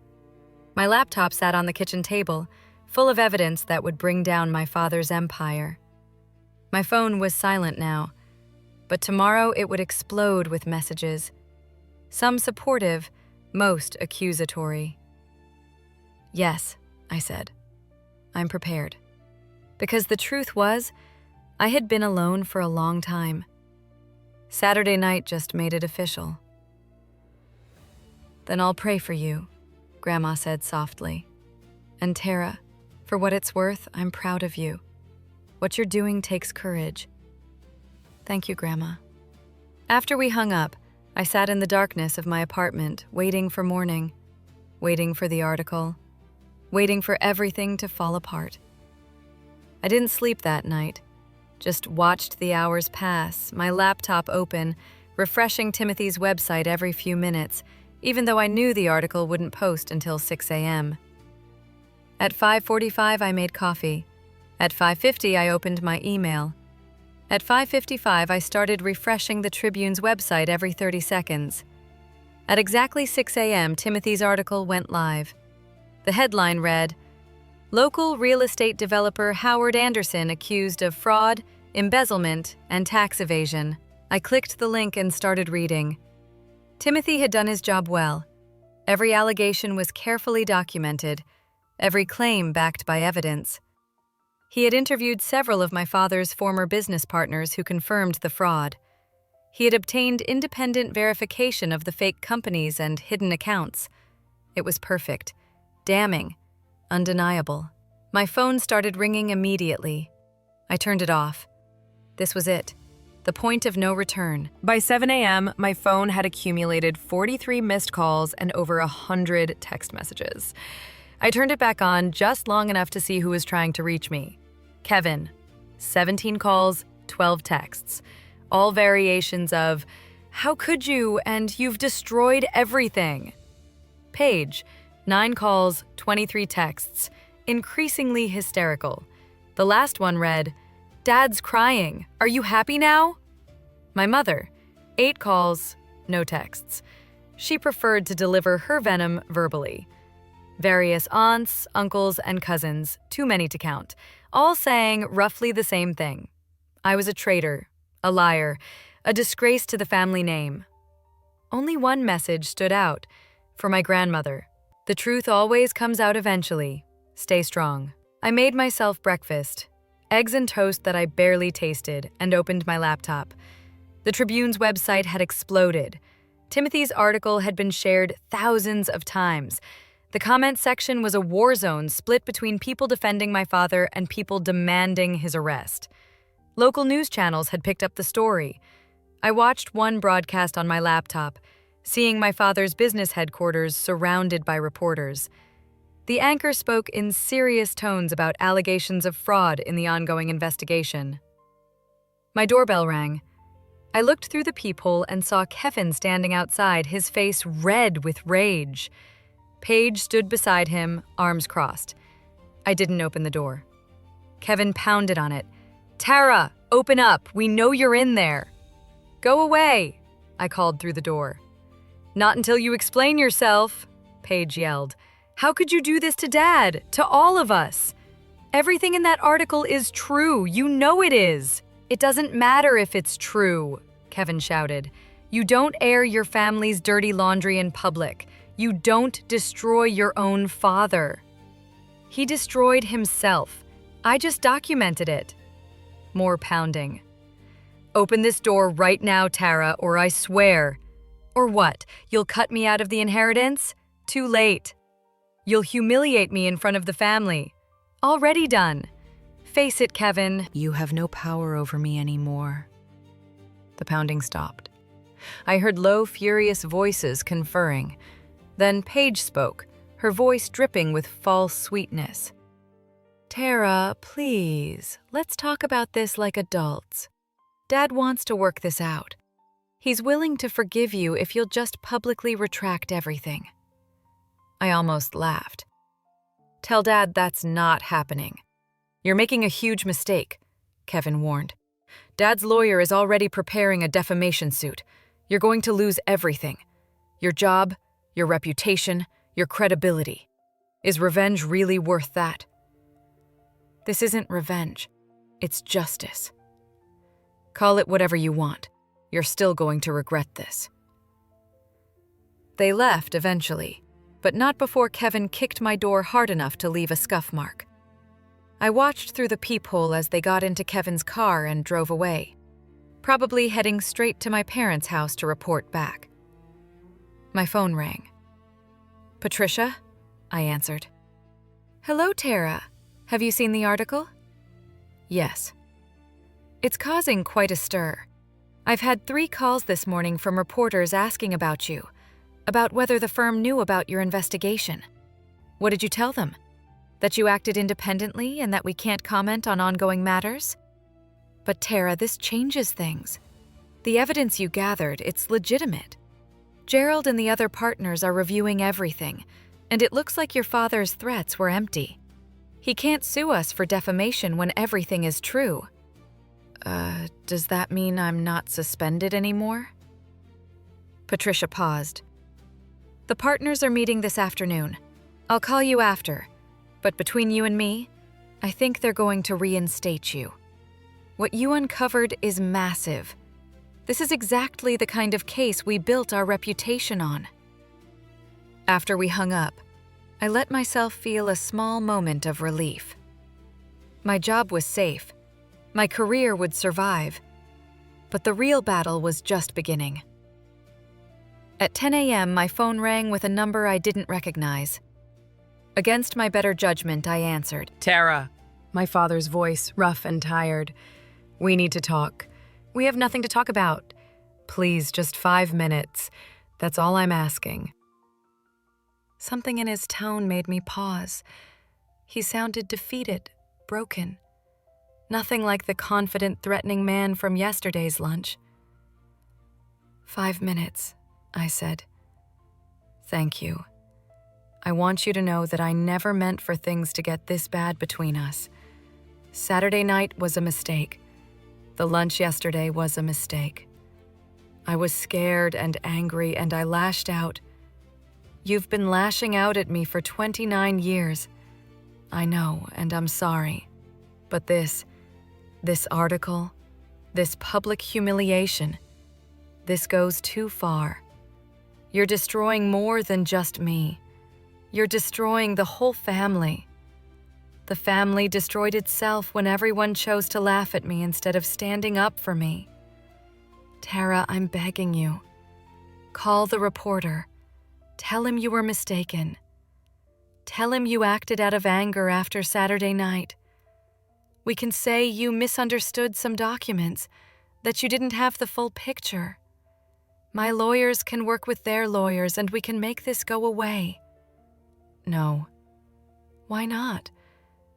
My laptop sat on the kitchen table, full of evidence that would bring down my father's empire. My phone was silent now, but tomorrow it would explode with messages. Some supportive, most accusatory. Yes, I said. I'm prepared. Because the truth was, I had been alone for a long time. Saturday night just made it official. Then I'll pray for you, Grandma said softly. And Tara, for what it's worth, I'm proud of you. What you're doing takes courage. Thank you, Grandma. After we hung up, I sat in the darkness of my apartment, waiting for morning, waiting for the article, waiting for everything to fall apart. I didn't sleep that night, just watched the hours pass, my laptop open, refreshing Timothy's website every few minutes, even though I knew the article wouldn't post until 6 a.m. At 5:45, I made coffee. At 5:50, I opened my email. At 5:55, I started refreshing the Tribune's website every 30 seconds. At exactly 6 a.m., Timothy's article went live. The headline read, "Local real estate developer Howard Anderson accused of fraud, embezzlement, and tax evasion." I clicked the link and started reading. Timothy had done his job well. Every allegation was carefully documented, every claim backed by evidence. He had interviewed several of my father's former business partners who confirmed the fraud. He had obtained independent verification of the fake companies and hidden accounts. It was perfect, damning, undeniable. My phone started ringing immediately. I turned it off. This was it, the point of no return. By 7 a.m., my phone had accumulated 43 missed calls and over 100 text messages. I turned it back on just long enough to see who was trying to reach me. Kevin, 17 calls, 12 texts, all variations of, "How could you?" and "You've destroyed everything." Paige, 9 calls, 23 texts, increasingly hysterical. The last one read, "Dad's crying. Are you happy now?" My mother, 8 calls, no texts. She preferred to deliver her venom verbally. Various aunts, uncles, and cousins, too many to count, all saying roughly the same thing. I was a traitor, a liar, a disgrace to the family name. Only one message stood out, for my grandmother. The truth always comes out eventually. Stay strong. I made myself breakfast, eggs and toast that I barely tasted, and opened my laptop. The Tribune's website had exploded. Timothy's article had been shared thousands of times. The comment section was a war zone split between people defending my father and people demanding his arrest. Local news channels had picked up the story. I watched one broadcast on my laptop, seeing my father's business headquarters surrounded by reporters. The anchor spoke in serious tones about allegations of fraud in the ongoing investigation. My doorbell rang. I looked through the peephole and saw Kevin standing outside, his face red with rage. Paige stood beside him, arms crossed. I didn't open the door. Kevin pounded on it. "Tara, open up. We know you're in there." "Go away," I called through the door. "Not until you explain yourself," Paige yelled. "How could you do this to Dad, to all of us? Everything in that article is true. You know it is." "It doesn't matter if it's true," Kevin shouted. "You don't air your family's dirty laundry in public. You don't destroy your own father." "He destroyed himself. I just documented it." More pounding. "Open this door right now, Tara, or I swear." "Or what? You'll cut me out of the inheritance?" "Too late." "You'll humiliate me in front of the family." "Already done." "Face it, Kevin. You have no power over me anymore." The pounding stopped. I heard low, furious voices conferring. Then Paige spoke, her voice dripping with false sweetness. "Tara, please, let's talk about this like adults. Dad wants to work this out. He's willing to forgive you if you'll just publicly retract everything." I almost laughed. "Tell Dad that's not happening." "You're making a huge mistake," Kevin warned. "Dad's lawyer is already preparing a defamation suit. You're going to lose everything. Your job, your reputation, your credibility. Is revenge really worth that?" "This isn't revenge. It's justice." "Call it whatever you want. You're still going to regret this." They left eventually, but not before Kevin kicked my door hard enough to leave a scuff mark. I watched through the peephole as they got into Kevin's car and drove away, probably heading straight to my parents' house to report back. My phone rang. "Patricia?" I answered. "Hello, Tara. Have you seen the article?" "Yes." "It's causing quite a stir. I've had 3 calls this morning from reporters asking about you, about whether the firm knew about your investigation. What did you tell them? That you acted independently and that we can't comment on ongoing matters?" "But Tara, this changes things. The evidence you gathered, it's legitimate. Gerald and the other partners are reviewing everything, and it looks like your father's threats were empty. He can't sue us for defamation when everything is true." Does that mean I'm not suspended anymore?" Patricia paused. "The partners are meeting this afternoon. I'll call you after, but between you and me, I think they're going to reinstate you. What you uncovered is massive. This is exactly the kind of case we built our reputation on." After we hung up, I let myself feel a small moment of relief. My job was safe. My career would survive. But the real battle was just beginning. At 10 a.m., my phone rang with a number I didn't recognize. Against my better judgment, I answered. "Tara," my father's voice, rough and tired. "We need to talk. We have nothing to talk about. Please, just 5 minutes. That's all I'm asking." Something in his tone made me pause. He sounded defeated, broken. Nothing like the confident, threatening man from yesterday's lunch. "5 minutes," I said. "Thank you. I want you to know that I never meant for things to get this bad between us. Saturday night was a mistake. The lunch yesterday was a mistake. I was scared and angry, and I lashed out. You've been lashing out at me for 29 years. I know, and I'm sorry. But this article, this public humiliation, this goes too far. You're destroying more than just me. You're destroying the whole family. The family destroyed itself when everyone chose to laugh at me instead of standing up for me. Tara, I'm begging you. Call the reporter. Tell him you were mistaken. Tell him you acted out of anger after Saturday night. We can say you misunderstood some documents, that you didn't have the full picture. My lawyers can work with their lawyers and we can make this go away." "No." "Why not?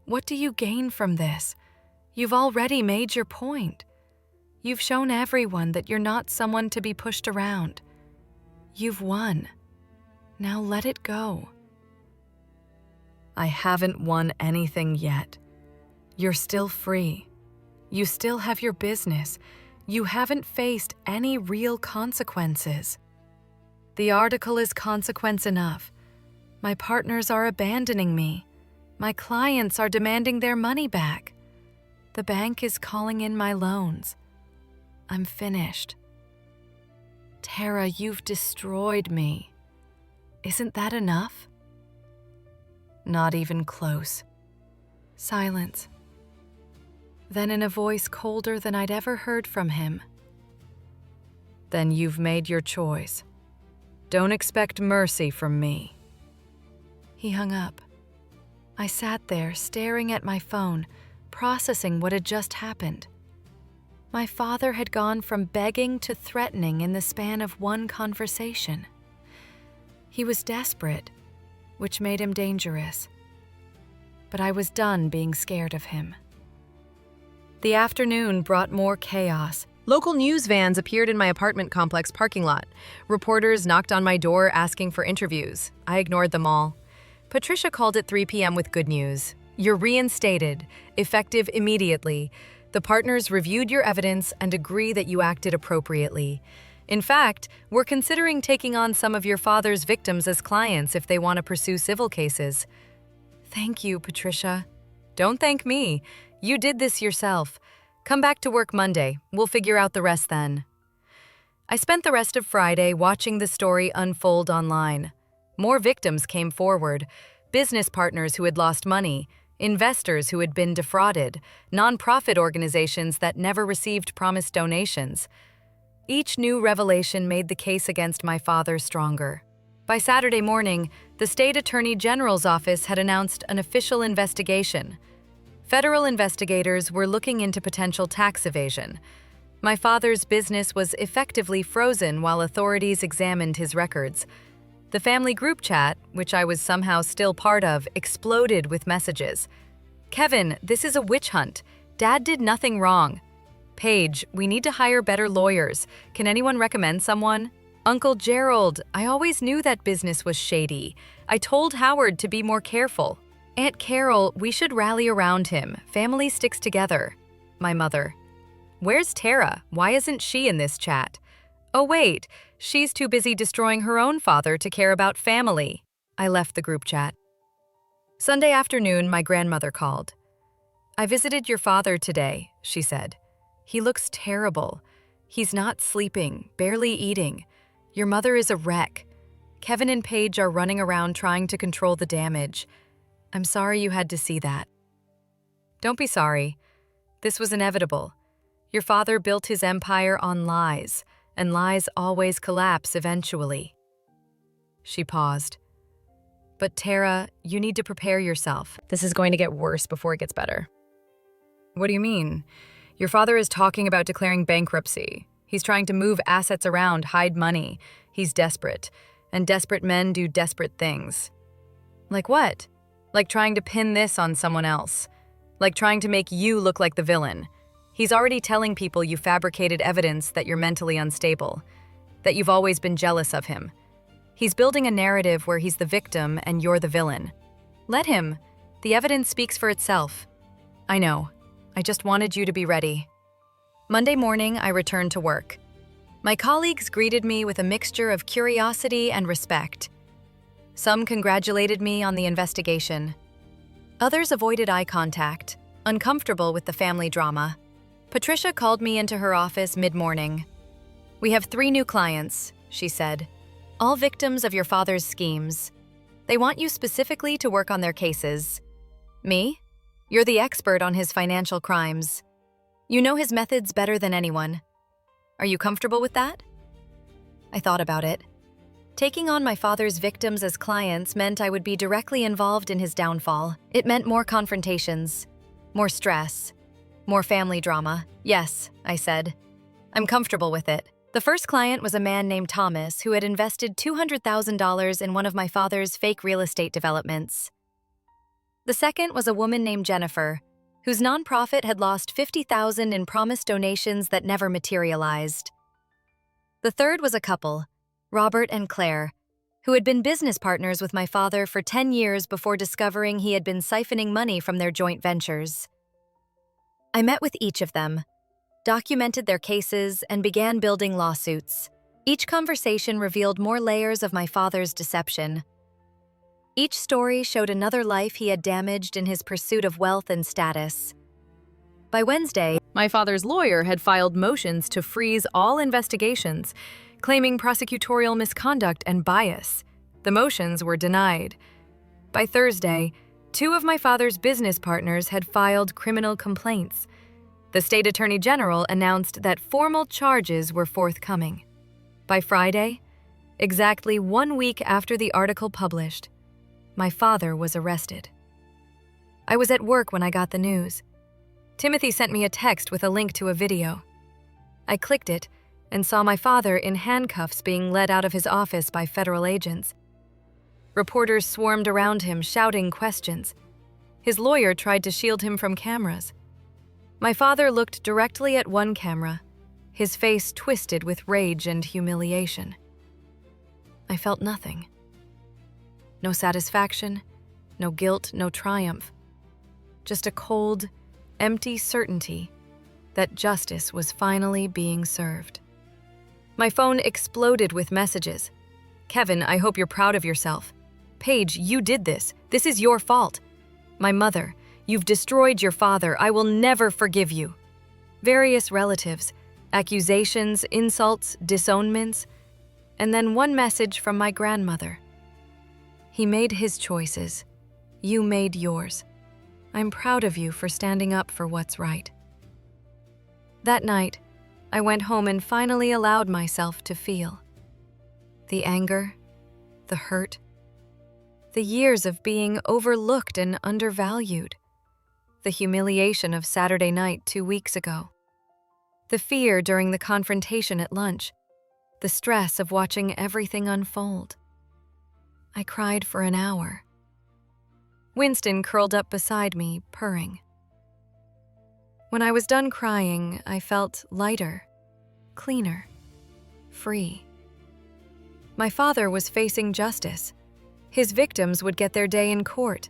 What do you gain from this? You've already made your point. You've shown everyone that you're not someone to be pushed around. You've won. Now let it go." "I haven't won anything yet. You're still free. You still have your business. You haven't faced any real consequences. The article is consequence enough. My partners are abandoning me. My clients are demanding their money back. The bank is calling in my loans. I'm finished. Tara, you've destroyed me. Isn't that enough?" "Not even close." Silence. Then in a voice colder than I'd ever heard from him. "Then you've made your choice. Don't expect mercy from me." He hung up. I sat there staring at my phone, processing what had just happened. My father had gone from begging to threatening in the span of one conversation. He was desperate, which made him dangerous. But I was done being scared of him. The afternoon brought more chaos, Local news vans appeared in my apartment complex parking lot. Reporters knocked on my door asking for interviews. I ignored them all. Patricia called at 3 p.m. with good news. You're reinstated, effective immediately. The partners reviewed your evidence and agree that you acted appropriately. In fact, we're considering taking on some of your father's victims as clients if they want to pursue civil cases. Thank you, Patricia. Don't thank me. You did this yourself. Come back to work Monday. We'll figure out the rest then. I spent the rest of Friday watching the story unfold online. More victims came forward. Business partners who had lost money, investors who had been defrauded, nonprofit organizations that never received promised donations. Each new revelation made the case against my father stronger. By Saturday morning, the State Attorney General's office had announced an official investigation. Federal investigators were looking into potential tax evasion. My father's business was effectively frozen while authorities examined his records. The family group chat, which I was somehow still part of, exploded with messages. Kevin, this is a witch hunt. Dad did nothing wrong. Paige, we need to hire better lawyers. Can anyone recommend someone? Uncle Gerald, I always knew that business was shady. I told Howard to be more careful. Aunt Carol, we should rally around him. Family sticks together. My mother. Where's Tara? Why isn't she in this chat? Oh wait, she's too busy destroying her own father to care about family. I left the group chat. Sunday afternoon, my grandmother called. I visited your father today, she said. He looks terrible. He's not sleeping, barely eating. Your mother is a wreck. Kevin and Paige are running around trying to control the damage. I'm sorry you had to see that. Don't be sorry. This was inevitable. Your father built his empire on lies, and lies always collapse eventually. She paused. But Tara, you need to prepare yourself. This is going to get worse before it gets better. What do you mean? Your father is talking about declaring bankruptcy. He's trying to move assets around, hide money. He's desperate, and desperate men do desperate things. Like what? Like trying to pin this on someone else. Like trying to make you look like the villain. He's already telling people you fabricated evidence that you're mentally unstable, that you've always been jealous of him. He's building a narrative where he's the victim and you're the villain. Let him. The evidence speaks for itself. I know. I just wanted you to be ready. Monday morning, I returned to work. My colleagues greeted me with a mixture of curiosity and respect. Some congratulated me on the investigation. Others avoided eye contact, uncomfortable with the family drama. Patricia called me into her office mid-morning. We have 3 new clients, she said, all victims of your father's schemes. They want you specifically to work on their cases. Me? You're the expert on his financial crimes. You know his methods better than anyone. Are you comfortable with that? I thought about it. Taking on my father's victims as clients meant I would be directly involved in his downfall. It meant more confrontations, more stress, more family drama. Yes, I said. I'm comfortable with it. The first client was a man named Thomas who had invested $200,000 in one of my father's fake real estate developments. The second was a woman named Jennifer, whose nonprofit had lost $50,000 in promised donations that never materialized. The third was a couple, Robert and Claire, who had been business partners with my father for 10 years before discovering he had been siphoning money from their joint ventures. I met with each of them, documented their cases, and began building lawsuits. Each conversation revealed more layers of my father's deception. Each story showed another life he had damaged in his pursuit of wealth and status. By Wednesday, my father's lawyer had filed motions to freeze all investigations, claiming prosecutorial misconduct and bias. The motions were denied. By Thursday, 2 of my father's business partners had filed criminal complaints. The State Attorney General announced that formal charges were forthcoming. By Friday, exactly 1 week after the article published, my father was arrested. I was at work when I got the news. Timothy sent me a text with a link to a video. I clicked it and saw my father in handcuffs being led out of his office by federal agents. Reporters swarmed around him, shouting questions. His lawyer tried to shield him from cameras. My father looked directly at one camera, his face twisted with rage and humiliation. I felt nothing. No satisfaction, no guilt, no triumph. Just a cold, empty certainty that justice was finally being served. My phone exploded with messages. "Kevin, I hope you're proud of yourself. Paige, you did this. This is your fault. My mother, you've destroyed your father. I will never forgive you." Various relatives, accusations, insults, disownments, and then one message from my grandmother. "He made his choices. You made yours. I'm proud of you for standing up for what's right." That night, I went home and finally allowed myself to feel. The anger, the hurt, the years of being overlooked and undervalued, the humiliation of Saturday night 2 weeks ago, the fear during the confrontation at lunch, the stress of watching everything unfold. I cried for an hour. Winston curled up beside me, purring. When I was done crying, I felt lighter, cleaner, free. My father was facing justice. His victims would get their day in court,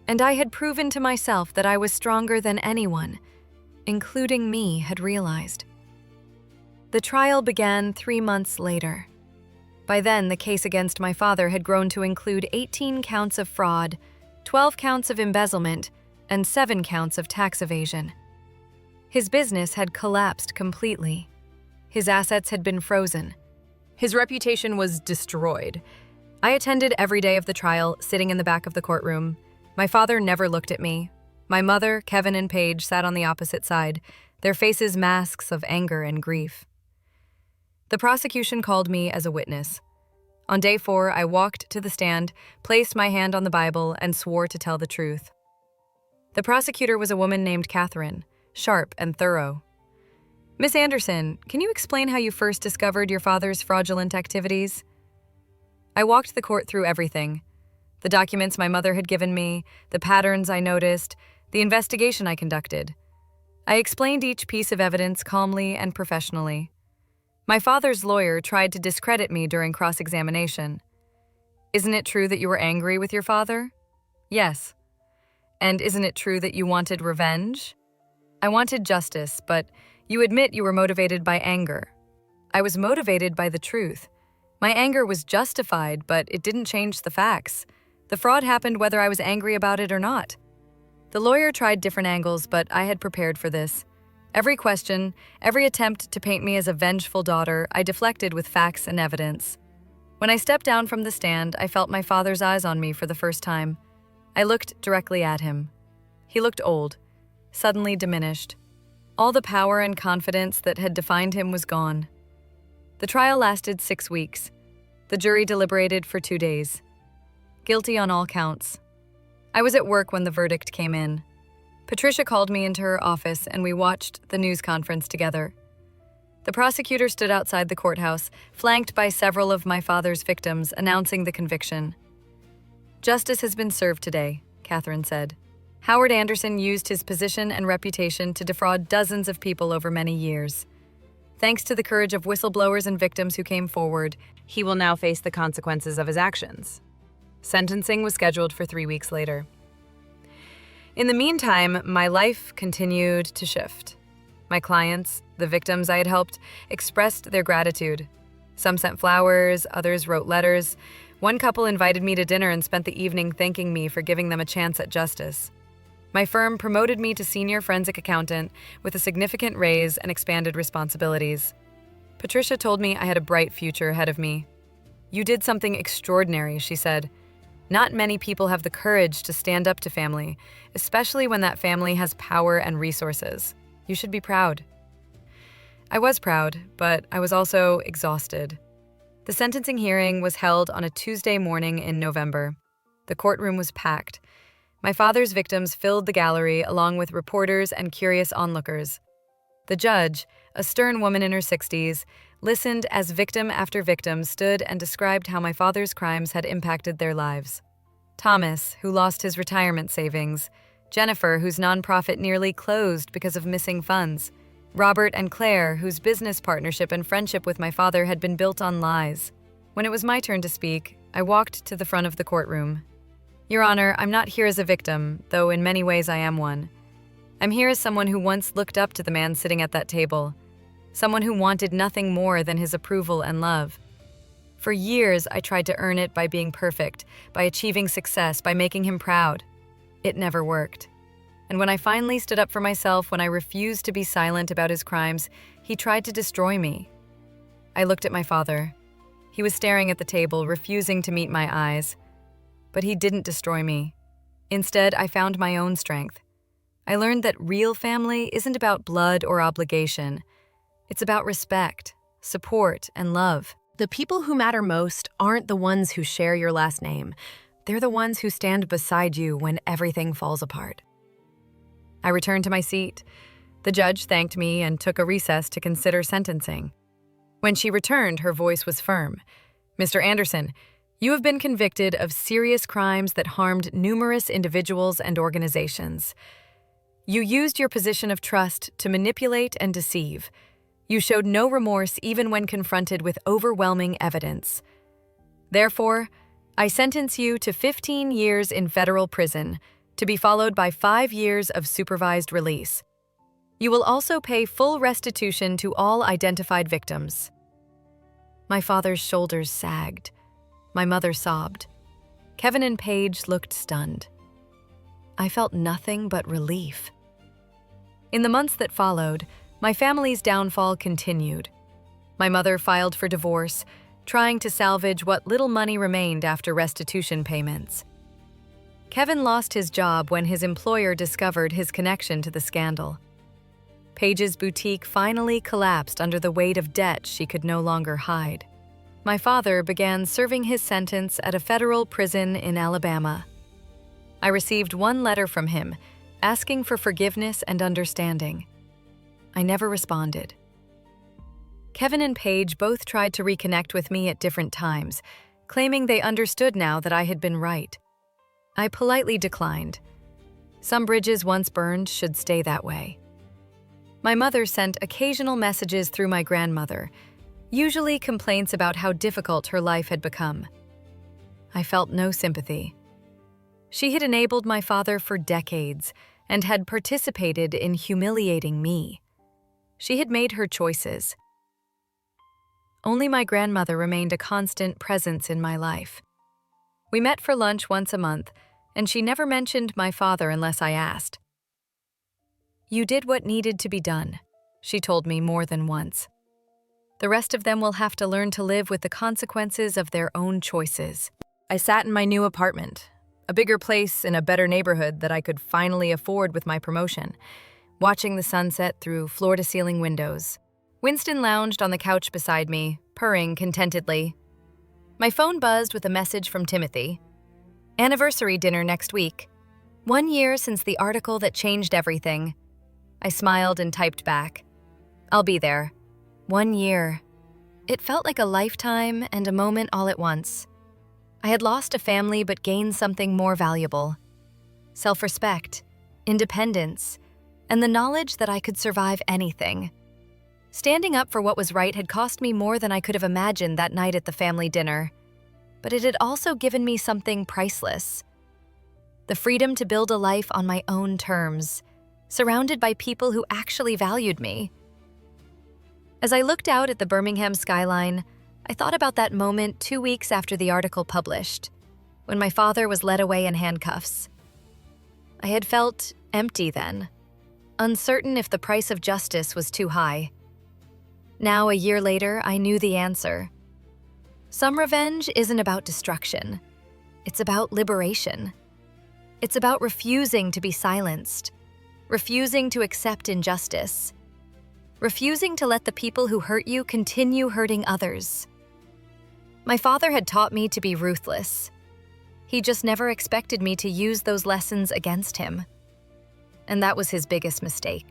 and I had proven to myself that I was stronger than anyone, including me, had realized. The trial began 3 months later. By then, the case against my father had grown to include 18 counts of fraud, 12 counts of embezzlement, and 7 counts of tax evasion. His business had collapsed completely. His assets had been frozen. His reputation was destroyed. I attended every day of the trial, sitting in the back of the courtroom. My father never looked at me. My mother, Kevin, and Paige sat on the opposite side, their faces masks of anger and grief. The prosecution called me as a witness. On day 4, I walked to the stand, placed my hand on the Bible, and swore to tell the truth. The prosecutor was a woman named Catherine, sharp and thorough. "Miss Anderson, can you explain how you first discovered your father's fraudulent activities?" I walked the court through everything. The documents my mother had given me, the patterns I noticed, the investigation I conducted. I explained each piece of evidence calmly and professionally. My father's lawyer tried to discredit me during cross-examination. "Isn't it true that you were angry with your father?" "Yes." "And isn't it true that you wanted revenge?" "I wanted justice, but you admit you were motivated by anger." "I was motivated by the truth. My anger was justified, but it didn't change the facts. The fraud happened whether I was angry about it or not." The lawyer tried different angles, but I had prepared for this. Every question, every attempt to paint me as a vengeful daughter, I deflected with facts and evidence. When I stepped down from the stand, I felt my father's eyes on me for the first time. I looked directly at him. He looked old, suddenly diminished. All the power and confidence that had defined him was gone. The trial lasted 6 weeks. The jury deliberated for 2 days. Guilty on all counts. I was at work when the verdict came in. Patricia called me into her office and we watched the news conference together. The prosecutor stood outside the courthouse, flanked by several of my father's victims, announcing the conviction. "Justice has been served today," Catherine said. "Howard Anderson used his position and reputation to defraud dozens of people over many years. Thanks to the courage of whistleblowers and victims who came forward, he will now face the consequences of his actions." Sentencing was scheduled for 3 weeks later. In the meantime, my life continued to shift. My clients, the victims I had helped, expressed their gratitude. Some sent flowers, others wrote letters. One couple invited me to dinner and spent the evening thanking me for giving them a chance at justice. My firm promoted me to senior forensic accountant with a significant raise and expanded responsibilities. Patricia told me I had a bright future ahead of me. "You did something extraordinary," she said. "Not many people have the courage to stand up to family, especially when that family has power and resources. You should be proud." I was proud, but I was also exhausted. The sentencing hearing was held on a Tuesday morning in November. The courtroom was packed. My father's victims filled the gallery along with reporters and curious onlookers. The judge, a stern woman in her 60s, listened as victim after victim stood and described how my father's crimes had impacted their lives. Thomas, who lost his retirement savings, Jennifer, whose nonprofit nearly closed because of missing funds, Robert and Claire, whose business partnership and friendship with my father had been built on lies. When it was my turn to speak, I walked to the front of the courtroom. Your Honor, I'm not here as a victim, though in many ways I am one. I'm here as someone who once looked up to the man sitting at that table, someone who wanted nothing more than his approval and love. For years, I tried to earn it by being perfect, by achieving success, by making him proud. It never worked. And when I finally stood up for myself, when I refused to be silent about his crimes, he tried to destroy me. I looked at my father. He was staring at the table, refusing to meet my eyes. But he didn't destroy me. Instead, I found my own strength. I learned that real family isn't about blood or obligation. It's about respect, support, and love. The people who matter most aren't the ones who share your last name. They're the ones who stand beside you when everything falls apart. I returned to my seat. The judge thanked me and took a recess to consider sentencing. When she returned, her voice was firm. Mr. Anderson, you have been convicted of serious crimes that harmed numerous individuals and organizations. You used your position of trust to manipulate and deceive. You showed no remorse even when confronted with overwhelming evidence. Therefore, I sentence you to 15 years in federal prison, to be followed by 5 years of supervised release. You will also pay full restitution to all identified victims. My father's shoulders sagged. My mother sobbed. Kevin and Paige looked stunned. I felt nothing but relief. In the months that followed, my family's downfall continued. My mother filed for divorce, trying to salvage what little money remained after restitution payments. Kevin lost his job when his employer discovered his connection to the scandal. Paige's boutique finally collapsed under the weight of debt she could no longer hide. My father began serving his sentence at a federal prison in Alabama. I received one letter from him, asking for forgiveness and understanding. I never responded. Kevin and Paige both tried to reconnect with me at different times, claiming they understood now that I had been right. I politely declined. Some bridges once burned should stay that way. My mother sent occasional messages through my grandmother, usually complaints about how difficult her life had become. I felt no sympathy. She had enabled my father for decades and had participated in humiliating me. She had made her choices. Only my grandmother remained a constant presence in my life. We met for lunch once a month, and she never mentioned my father unless I asked. You did what needed to be done, she told me more than once. The rest of them will have to learn to live with the consequences of their own choices. I sat in my new apartment, a bigger place in a better neighborhood that I could finally afford with my promotion, watching the sunset through floor-to-ceiling windows. Winston lounged on the couch beside me, purring contentedly. My phone buzzed with a message from Timothy. Anniversary dinner next week. 1 year since the article that changed everything. I smiled and typed back. I'll be there. 1 year. It felt like a lifetime and a moment all at once. I had lost a family but gained something more valuable. Self-respect, independence, and the knowledge that I could survive anything. Standing up for what was right had cost me more than I could have imagined that night at the family dinner. But it had also given me something priceless. The freedom to build a life on my own terms, surrounded by people who actually valued me. As I looked out at the Birmingham skyline, I thought about that moment 2 weeks after the article published, when my father was led away in handcuffs. I had felt empty then, uncertain if the price of justice was too high. Now, a year later, I knew the answer. Some revenge isn't about destruction. It's about liberation. It's about refusing to be silenced, refusing to accept injustice, refusing to let the people who hurt you continue hurting others. My father had taught me to be ruthless. He just never expected me to use those lessons against him. And that was his biggest mistake.